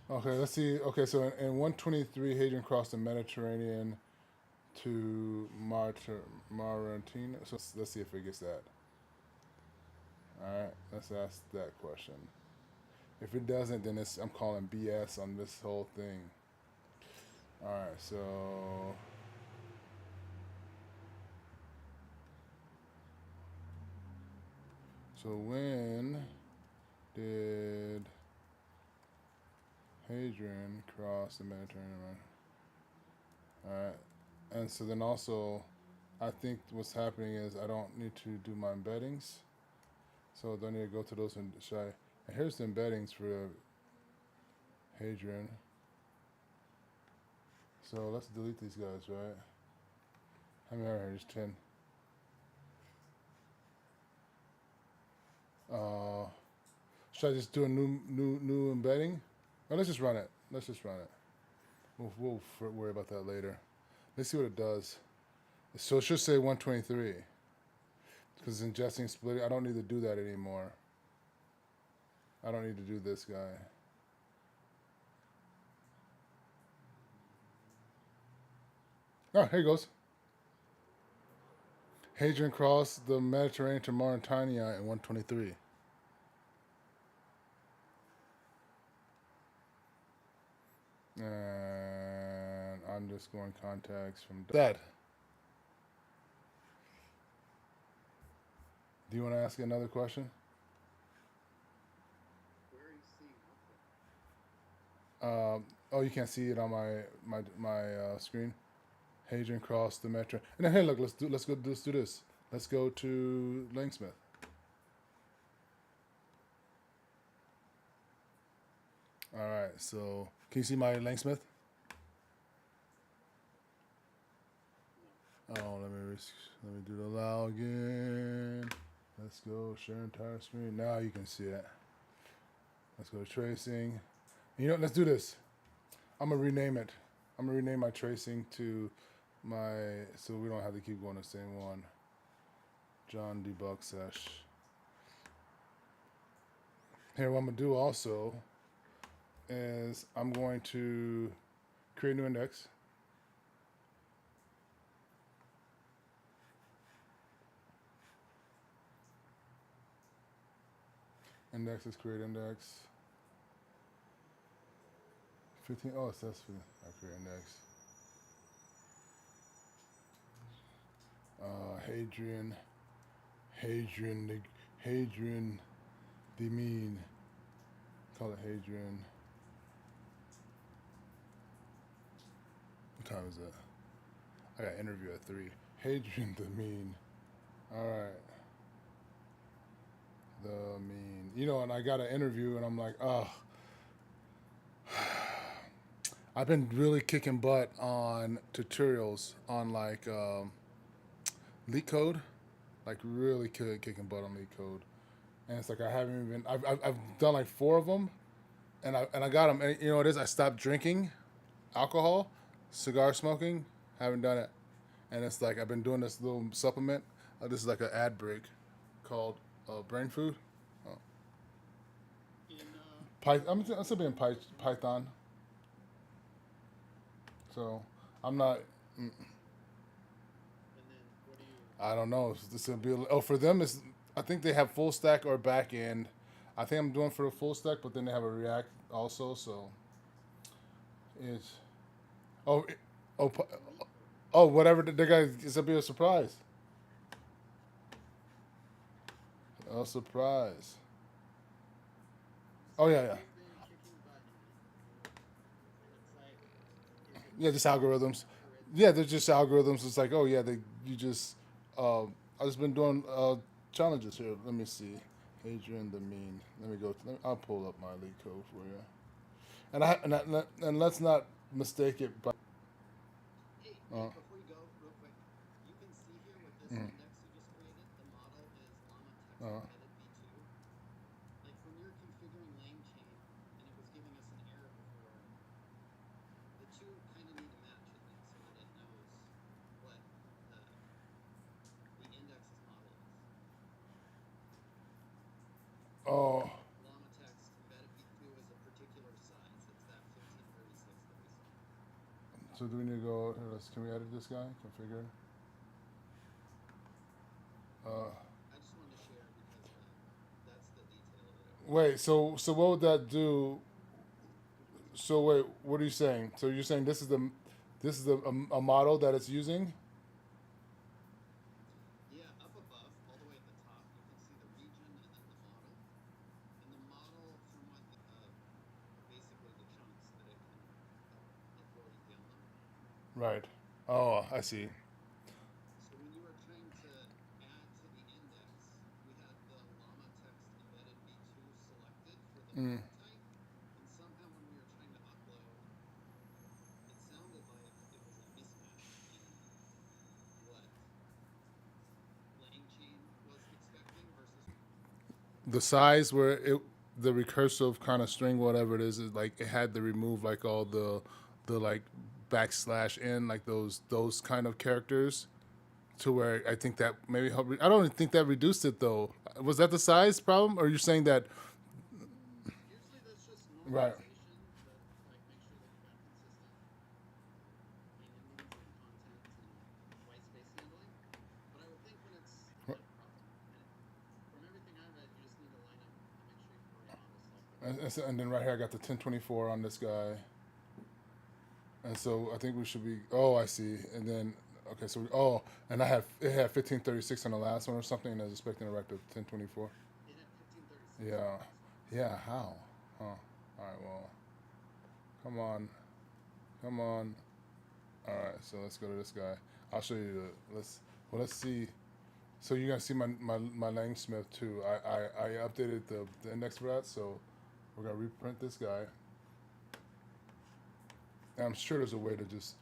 Okay, let's see. Okay, so in 123, Hadrian crossed the Mediterranean to Mauritania. So let's see if it gets that. All right, let's ask that question. If it doesn't, then I'm calling BS on this whole thing. All right, so when did Hadrian cross the Mediterranean? All right, and so then also, I think what's happening is I don't need to do my embeddings, so I don't need to go to those and and here's the embeddings for Hadrian. So let's delete these guys, right? How many are here? There's 10. Should I just do a new embedding? Oh, let's just run it. Let's just run it. We'll worry about that later. Let's see what it does. So it should say 123 because it's ingesting splitting. I don't need to do that anymore. I don't need to do this guy. Oh, here he goes. Hadrian crossed the Mediterranean to Mauritania in 123. And I'm just going contacts from that. Do you want to ask another question? Where are you seeing output? Oh, you can't see it on my screen. Hadrian crossed the Metro. And then hey, look, let's do this. Let's go to Langsmith. All right. So can you see my Langsmith? Oh, let me do the allow again. Let's go share entire screen. Now you can see it. Let's go to tracing. You know, let's do this. I'm gonna rename it. I'm gonna rename my tracing to so we don't have to keep going the same one. John debug sesh. Here, what I'm gonna do also is I'm going to create a new index. Index is create index. 15. Oh, it says 15. I create index. Hadrian, Hadrian, Hadrian, the mean. Call it Hadrian. What time is it? I got an interview at 3. Hadrian the mean. All right. The mean. You know, and I got an interview, and I'm like, oh, I've been really kicking butt on tutorials on like leak code, like really kicking butt on leak code, and it's like I haven't even. I've done like 4 of them, and I got them. And you know what it is? I stopped drinking alcohol, cigar smoking. Haven't done it, and it's like I've been doing this little supplement. This is like an ad break called Brain Food. Oh. I'm still being Python, so I'm not. I don't know. This will be. Oh, for them, is I think they have full stack or back end. I think I'm doing for the full stack, but then they have a React also. So it's oh oh oh whatever the guy. It's gonna be a surprise. A surprise. Oh yeah, yeah. Yeah, just algorithms. Yeah, they're just algorithms. It's like, oh yeah, you just. I've just been doing challenges here. Let me see. Adrian the mean. Let me go. I'll pull up my lead code for you. And let's not mistake it by. Hey, Uh, before you go, real quick, you can see here with this index you just created, the model is llama text uh, embedded v2. Like when you're configuring LangChain and it was giving us an error before, the two kind of need to match, I think, so that it knows what the index's model is. oh, Llama text embedded v2 is a particular size. It's that 1536 that we saw. so do we need to go? Here, can we edit this guy? Configure. I just wanted to share because that's the detail that it was. Wait. So what would that do? So wait, what are you saying? So you're saying this is a model that it's using? Yeah, up above, all the way at the top, you can see the region and then the model. And the model from what basically the chunks that it can upload and download. Right. Oh, I see. So when you were trying to add to the index, we had the llama text embedded v2 selected for the Mm. type, and somehow when we were trying to upload, it sounded like it was a mismatch in what LangChain was expecting versus. The size where the recursive kind of string, whatever it is like it had to remove like all the like backslash in like those kind of characters to where I think that maybe I don't even think that reduced it though. Was that the size problem, or are you saying that? Usually that's just Right. normalization that like make sure that you got consistent main endings and content and white space handling. But I would think when it's not a problem. And from everything I read, you just need to line up and make sure you can run auto select. And then right here I got the 1024 on this guy, and so I think we should be. Oh, I see. And then okay, so and it had 1536 on the last one or something, and I was expecting to write the 1024. It had 1536 on the Yeah, last one. yeah. How? Huh. All right. Well, come on, come on. All right. So let's go to this guy. I'll show you the. Let's see. So you're gonna see my Langsmith too. I updated the index for that, so we're gonna reprint this guy. And I'm sure there's a way to just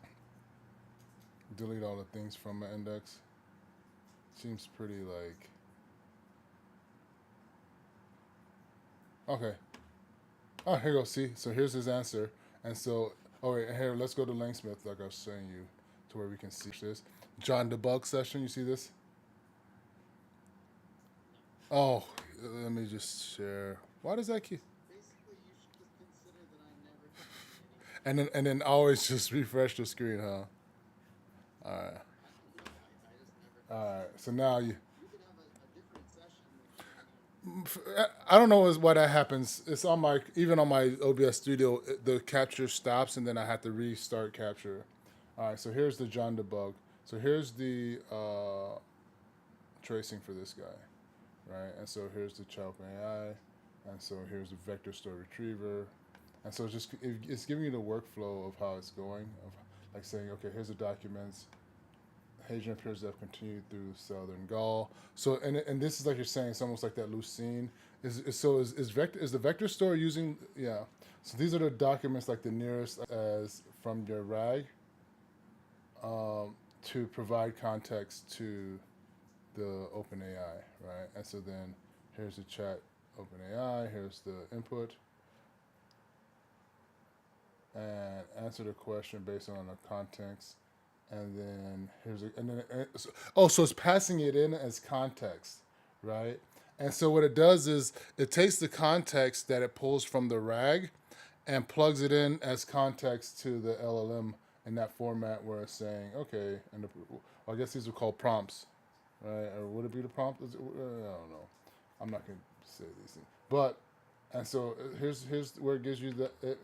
delete all the things from my index. Seems pretty like. Okay. Oh, here you go. See, so here's his answer, and so wait, here let's go to Langsmith, like I was saying you, to where we can see this John debug session. You see this? Oh, let me just share. Why does that keep? Basically, you should just consider that I never can see anything. And then always just refresh the screen, huh? All right. I just never can All see right. it. So now you. You could have a different session with any. I don't know why that happens. It's on my even on my OBS Studio, the capture stops and then I have to restart capture. All right, so here's the John debug. So here's the tracing for this guy, right? And so here's the child AI, and so here's the vector store retriever, and so it's giving you the workflow of how it's going, of like saying, okay, here's the documents. Hadrian appears to have continued through southern Gaul. So and this is like you're saying, it's almost like that Lucene. Is the vector store using, yeah? So these are the documents like the nearest as from your RAG to provide context to the OpenAI, right? And so then here's the chat OpenAI, here's the input, and answer the question based on the context. And then so it's passing it in as context, right? And so what it does is it takes the context that it pulls from the RAG and plugs it in as context to the LLM in that format where it's saying, okay, and well, I guess these are called prompts, right? Or would it be the prompt? I don't know. I'm not going to say these things. But, and so here's where it gives you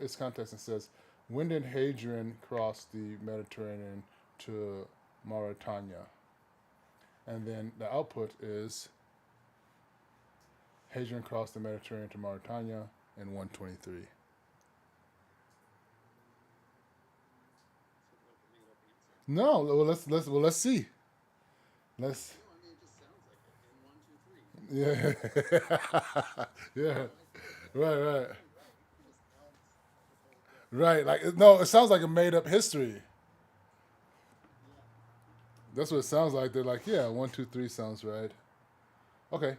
its context and says, when did Hadrian cross the Mediterranean to Mauritania? And then the output is Hadrian crossed the Mediterranean to Mauritania in 123. So like a made up answer. No, let's see. Let's No, I mean it just sounds like it. In 1, 2, 3. yeah. Yeah. Right, right. You're right. It just adds the whole bit. Right. Like no, it sounds like a made up history. Yeah. That's what it sounds like. They're like, yeah, 1, 2, 3 sounds right. Okay.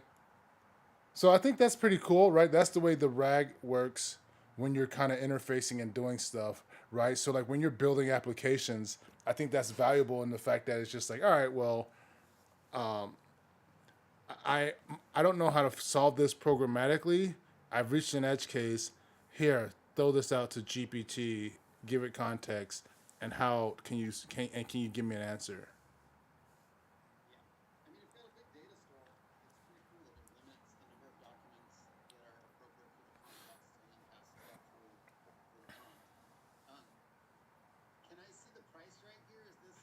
So I think that's pretty cool, right? That's the way the RAG works when you're kind of interfacing and doing stuff, right? So like when you're building applications, I think that's valuable in the fact that it's just like, all right, well, I I don't know how to solve this programmatically. I've reached an edge case. Here, throw this out to GPT, give it context, and how can you give me an answer? Yeah. I mean, if you've got a big data store, it's pretty cool that it limits the number of documents that are appropriate for the context and then passes that through for the prompt. Um, can I see the price right here? Is this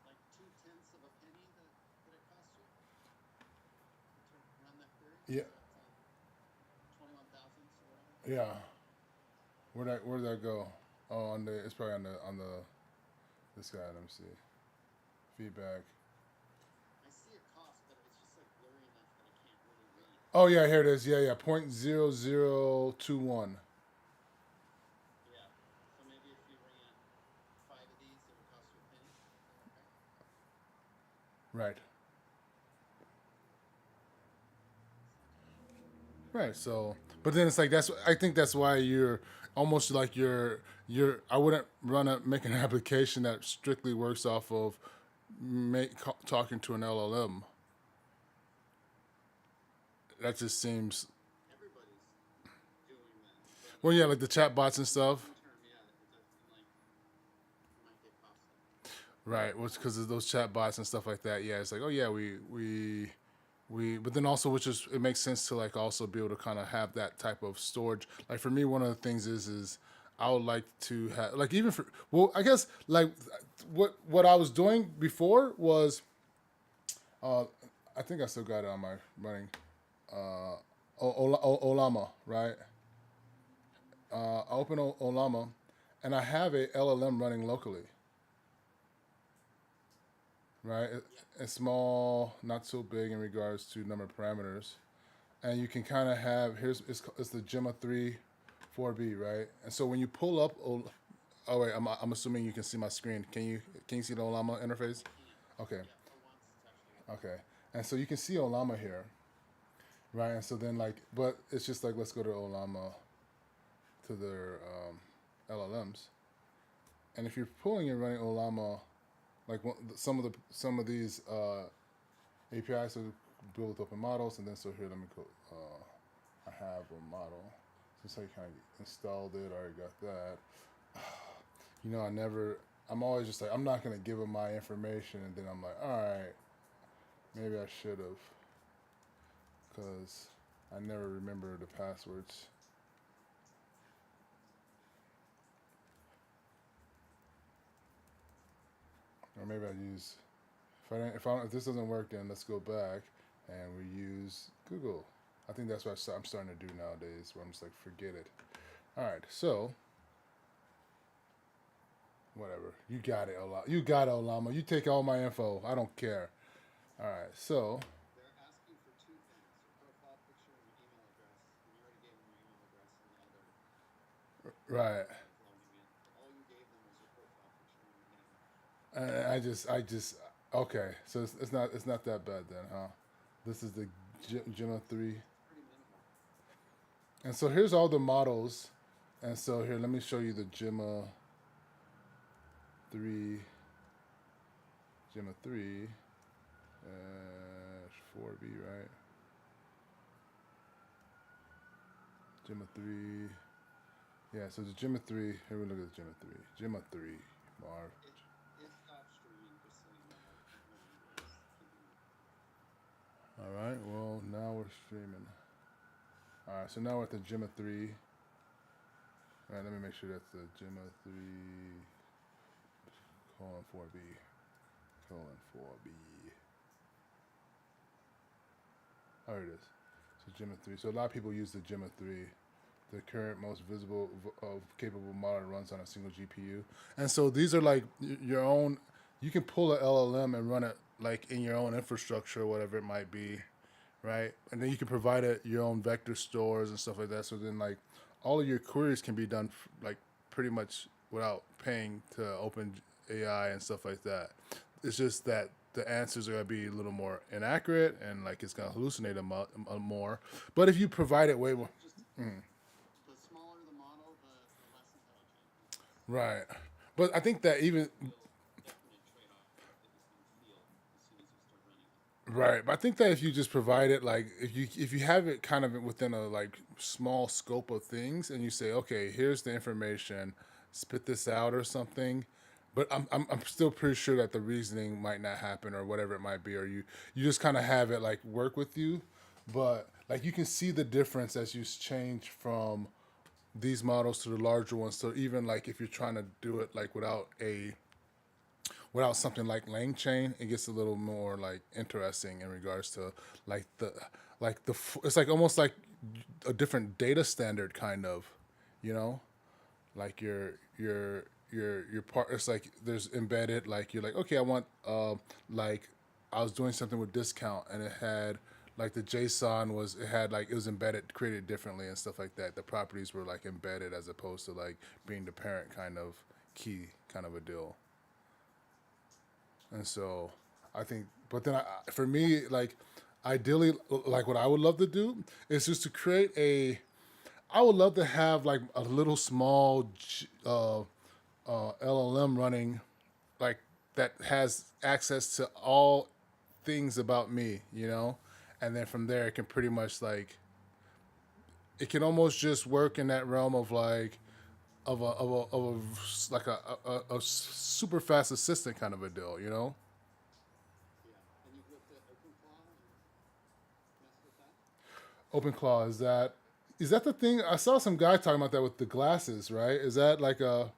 like 2/10 of a penny that it cost you to run that query? Yeah, Is that 21 thousandths or whatever? yeah. Where'd that go? Oh, it's probably on the this guy. Let me see. Feedback. I see a cost, but it's just like blurry enough that I can't really read. Oh yeah, here it is. Yeah, yeah. 0.0021. Yeah. So maybe if you ran 5 of these, it would cost you a penny. Is that okay? Right. It's not too bad. Right. So, but then it's like I think that's why you're almost like I wouldn't make an application that strictly works off of talking to an LLM. That just seems Everybody's doing that, but well, yeah, like the chat bots and stuff. long term, yeah, like it might get costly. Right. Well, because of those chat bots and stuff like that. Yeah, it's like, oh yeah, but then also, which is it makes sense to like also be able to kind of have that type of storage. Like for me, one of the things is I would like to have like even for well, I guess like what I was doing before was I think I still got it on my running Olama, right? I open Olama, and I have a LLM running locally, right? It's small, not so big in regards to number of parameters, and you can kind of have it's the Gemma 3 4B, right? And so when you pull up, oh wait, I'm assuming you can see my screen. Can you see the Olama interface? I can. Okay, Yeah, for once it's actually working. okay, and so you can see Olama here, right? And so then like, but it's just like let's go to Olama to their LLMs, and if you're pulling and running Olama, like some of these APIs are built with open models, and then so here let me go. I have a model. So it's like kind of installed it. I already got that. You know, I'm always just like I'm not gonna give them my information, and then I'm like, all right, maybe I should have, because I never remember the passwords. or maybe I use if this doesn't work, then let's go back and we use Google. I think that's what I'm starting to do nowadays, where I'm just like, forget it. All right, so whatever. You got it, Olama. You got it, Olama. You take all my info. I don't care. All right, so They're asking for two things: your profile picture and your email address. And you already gave them your email address in the other right. of logging in. All you gave them was your profile picture and your name. I just okay. So it's not that bad then, huh? This is the Gemma 3. It's pretty minimal. And so here's all the models. And so here, let me show you the Gemma 3, Gemma 3, 4B, right? Gemma 3. Yeah, so the Gemma 3, here we look at the Gemma 3. Gemma 3, Marv. It stopped streaming, just so you know. All right, well, now we're streaming. All right, so now we're at the Gemma 3. All right, let me make sure that's the Gemma 3 colon 4B. Colon 4B. Oh, here it is. So Gemma 3. So a lot of people use the Gemma 3. The current most visible capable model runs on a single GPU. And so these are like your own, you can pull a LLM and run it like in your own infrastructure or whatever it might be, right? And then you can provide it your own vector stores and stuff like that. So then like all of your queries can be done like pretty much without paying to open AI and stuff like that. It's just that the answers are going to be a little more inaccurate and like it's going to hallucinate more. But if you provide it way more, Just the smaller the model, the less intelligent. right? But I think that even Definite trade-off that you can feel as soon as you start running it. right, but I think that if you just provide it like if you have it kind of within a like small scope of things and you say, okay, here's the information, spit this out or something. But I'm still pretty sure that the reasoning might not happen or whatever it might be, or you just kind of have it like work with you, but like you can see the difference as you change from these models to the larger ones. So even like if you're trying to do it like without something like LangChain, it gets a little more like interesting in regards to like it's like almost like a different data standard kind of, you know, like your part. It's like there's embedded like you're like, okay, I want like I was doing something with discount and it had like the JSON was it had like it was embedded created differently and stuff like that. The properties were like embedded as opposed to like being the parent kind of key kind of a deal. And so I think, but then for me, like ideally, like what I would love to do is just to create I would love to have like a little small LLM running, like that has access to all things about me, you know, and then from there it can pretty much like it can almost just work in that realm of like like a super fast assistant kind of a deal, you know. Yeah. And you've looked at OpenClaw and messed with that? OpenClaw is that the thing? I saw some guy talking about that with the glasses, right? Is that like a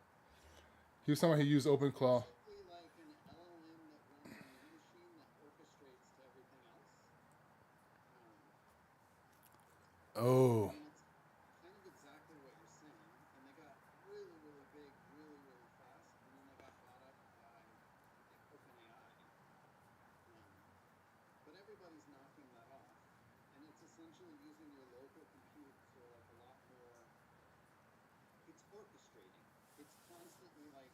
he was talking about he used OpenClaw? Basically like an LLM that runs on your machine that orchestrates to everything else. Um, I Oh, mean, it's kind of exactly what you're saying. And they got really, really big, really, really fast. And then they got bought up by, I think, OpenAI. But everybody's knocking that off. And it's essentially using your local compute for like a lot more. It's orchestrating. It's constantly like,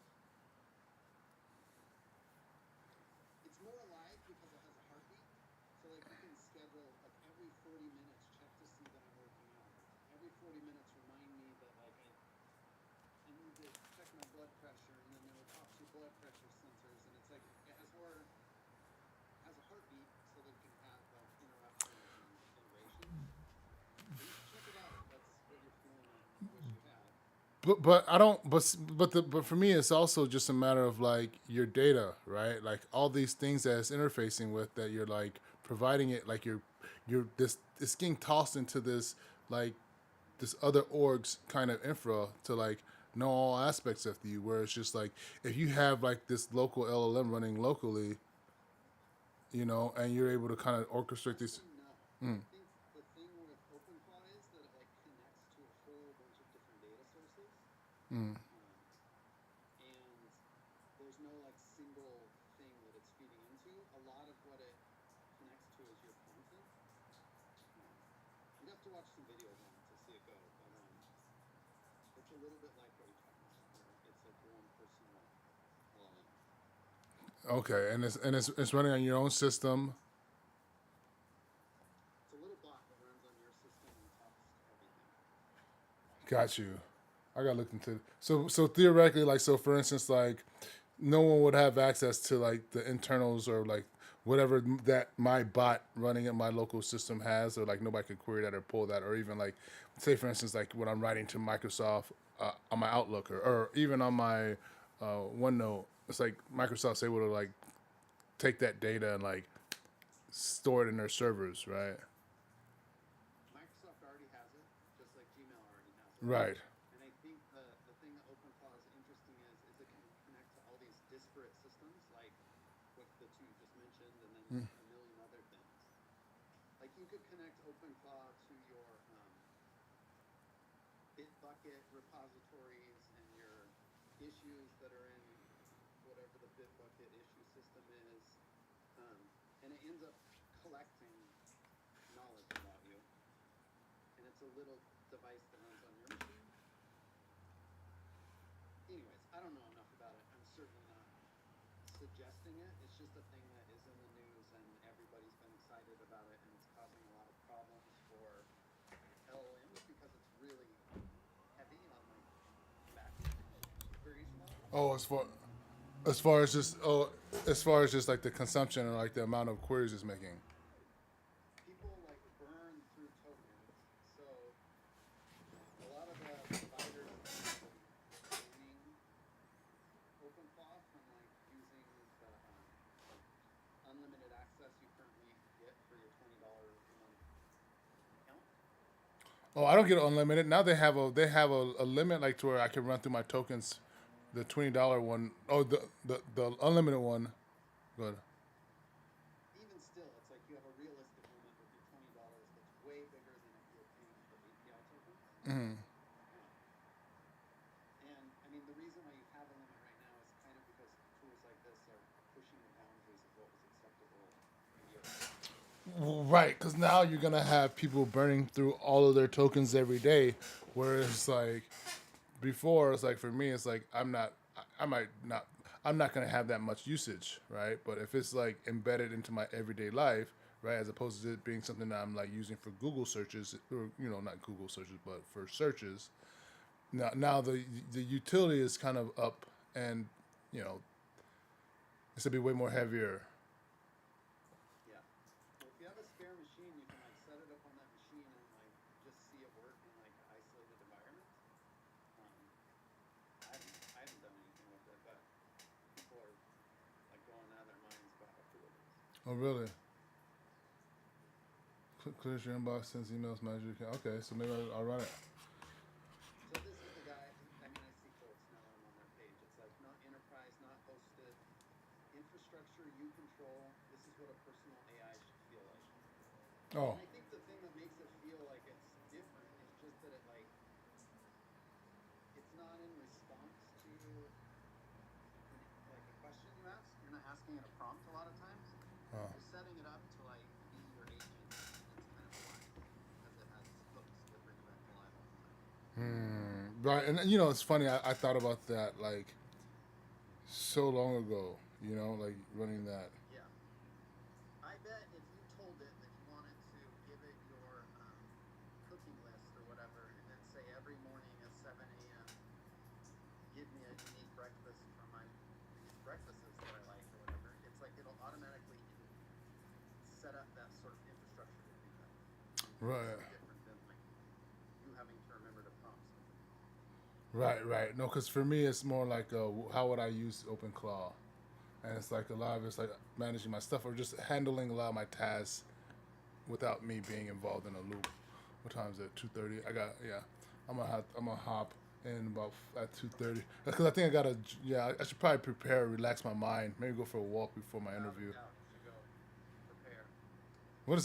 it's more alive because it has a heartbeat. So like you can schedule like every 40 minutes check to see that I'm working out. Every 40 minutes remind me that like I need to check my blood pressure, and then it'll talk to your blood pressure sensors, and it's like it has more has a heartbeat so that it can have like interruptions and iterations. And you should check it out if that's what you're feeling like you wish you had. but I don't. But for me, it's also just a matter of like your data, right? Like all these things that it's interfacing with that you're like providing it, like you're this it's getting tossed into this like this other org's kind of infra to like know all aspects of you. Where it's just like if you have like this local LLM running locally, and you're able to kind of orchestrate these. Honestly, no. I Mm, think the thing with OpenClaw is that it like connects to a whole bunch of different data sources, mm. um, and there's no like single thing that it's feeding into. A lot of what it connects to is your content. Um, you'd have to watch some videos on it to see it go, but it's a little bit like what you're talking about, where it's like your own personal LLM. Okay, and it's running on your own system. It's a little bot that runs on your system and talks to everything. Got you. I got to look into it. So theoretically, like, so for instance, like, no one would have access to like the internals or like whatever that my bot running at my local system has, or like nobody could query that or pull that, or even like, say for instance, like when I'm writing to Microsoft on my Outlook, or even on my OneNote, it's like Microsoft's able to like take that data and like store it in their servers, right? Microsoft already has it, just like Gmail already has it. Right. And I think the thing that OpenClaw is interesting is it can connect to all these disparate systems, like what the two you just mentioned, and then Mm. a million other things. Like you could connect OpenClaw to your Bitbucket repositories and your issues that are in whatever the Bitbucket issue system is, and it ends up collecting knowledge about you. And it's a little device that runs on your machine. Anyways, I don't know enough about it. I'm certainly not suggesting it. It's just a thing that is in the news and everybody's been excited about it, and it's causing a lot of problems for LLMs because it's really heavy on like back queries volume. Oh, as far as just as far as just like the consumption and like the amount of queries it's making. People like burn through tokens, so a lot of the providers have been banning OpenClaw from like using the unlimited access you currently get for your $20 a month account. Oh, I don't get unlimited. Now they have a limit like to where I can run through my tokens, the $20 one. Oh, the unlimited one. Good. Even still, it's like you have a realistic limit with your $20 that's way bigger than if you were paying for API tokens. Mm. Um, and I mean, the reason why you have a limit right now is kind of because tools like this are pushing the boundaries of what was acceptable a year ago. Right, because now you're gonna have people burning through all of their tokens every day, whereas like before, it's like for me, it's like I might not, I'm not gonna have that much usage, right? But if it's like embedded into my everyday life, right, as opposed to it being something that I'm like using for Google searches, or not Google searches, but for searches. Now the utility is kind of up, and you know it's gonna be way more heavier. Yeah. Well, if you have a spare machine, you can like set it up on that machine and like just see it work in like isolated environments. Um, I haven't done anything with it, but people are like going out of their minds about how cool it is. Oh really? Clears your inbox, sends emails, manages your account. Okay, so maybe I'll run it. So this is the guy. I mean, I see quotes now on their page. It's like not enterprise, not hosted, infrastructure you control. This is what a personal AI should feel like. Oh, And I think the thing that makes it feel like it's different is just that it like it's not in response to like a question you ask. You're not asking it a prompt a lot of times. oh. You're setting it up to like be your agent, and it's kind of blind because it has hooks that bring it back to life all the time. Right, and it's funny. I thought about that like so long ago. Like running that. Yeah. I bet if you told it that you wanted to give it your cooking list or whatever, and then say every morning at 7 a.m., give me a unique breakfast from these breakfasts that I like or whatever, it's like it'll automatically set up that sort of infrastructure to do that. And it's Right, so different than like you having to remember to prompt something. right. No, because for me, it's more like how would I use OpenClaw, and it's like a lot of it's like managing my stuff or just handling a lot of my tasks without me being involved in a loop. What time is it? 2:30. I got yeah. I'm gonna hop. in about at 2:30. Because I think I gotta, yeah, I should probably prepare, relax my mind, maybe go for a walk before my Without a interview. doubt, you should go prepare.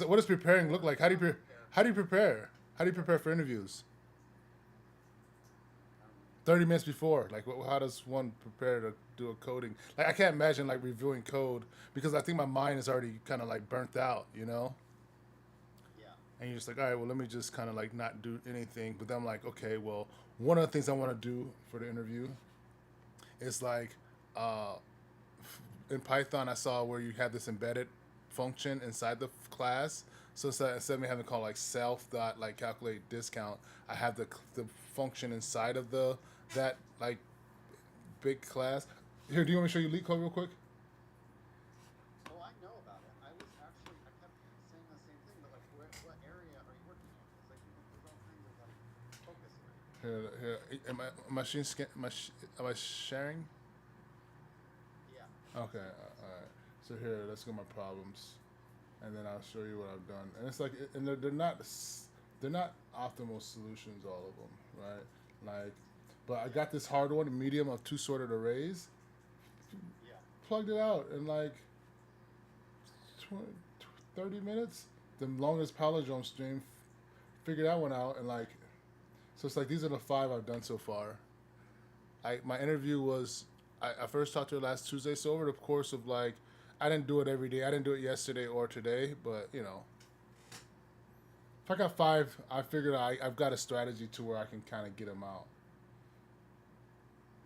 What does preparing look Or like? not prepare, How do you prepare? How do you prepare for interviews? um, 30 minutes before, like how does one prepare to do a coding? Like I can't imagine like reviewing code because I think my mind is already kind of like burnt out, you know. yeah, And you're just like, all right, well, let me just kind of like not do anything. But then I'm like, okay, well, one of the things I want to do for the interview is like, uh, in Python, I saw where you have this embedded function inside the class. So instead of me having to call like self dot like calculate discount, I have the function inside of the that like big class. Here, do you want me to show you leak code real quick? oh, I know about it. I was actually, I kept saying the same thing, but like, what area are you working on? Because like, there's all kinds of like focus areas. Here, am I am I sharing? Yeah. Okay, all right. So here, let's go to my problems, and then I'll show you what I've done. And it's like, and they're not optimal solutions, all of them, right? Like, but I Yeah. got this hard one, medium of two sorted arrays, Yeah. plugged it out in like 20, 30 minutes. The longest palindrome stream, figured that one out, and like, so it's like these are the five I've done so far. My interview was I first talked to her last Tuesday, so over the course of like I didn't do it every day. I didn't do it yesterday or today, but you know, if I got five, I figured I've got a strategy to where I can kind of get them out.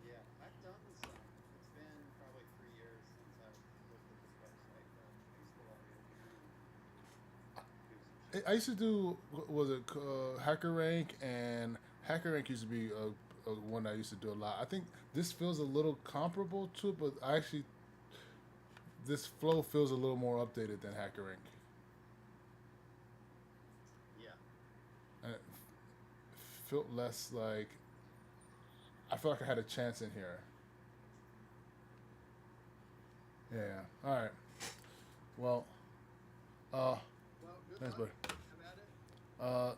Yeah. I've done some. It's been probably 3 years since I've looked at this website, but I used to log in and do some shit. I used to do was it Hacker Rank, and Hacker Rank used to be a one I used to do a lot. I think this feels a little comparable to it, but I actually this flow feels a little more updated than Hacker Rank, Yeah. and it felt less like I felt like I had a chance in here. Yeah. All right. Well, uh, Well, good thanks, luck. buddy. Have at it, Uh, and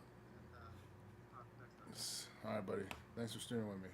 we'll talk next time. all right, buddy. Thanks for steering with me.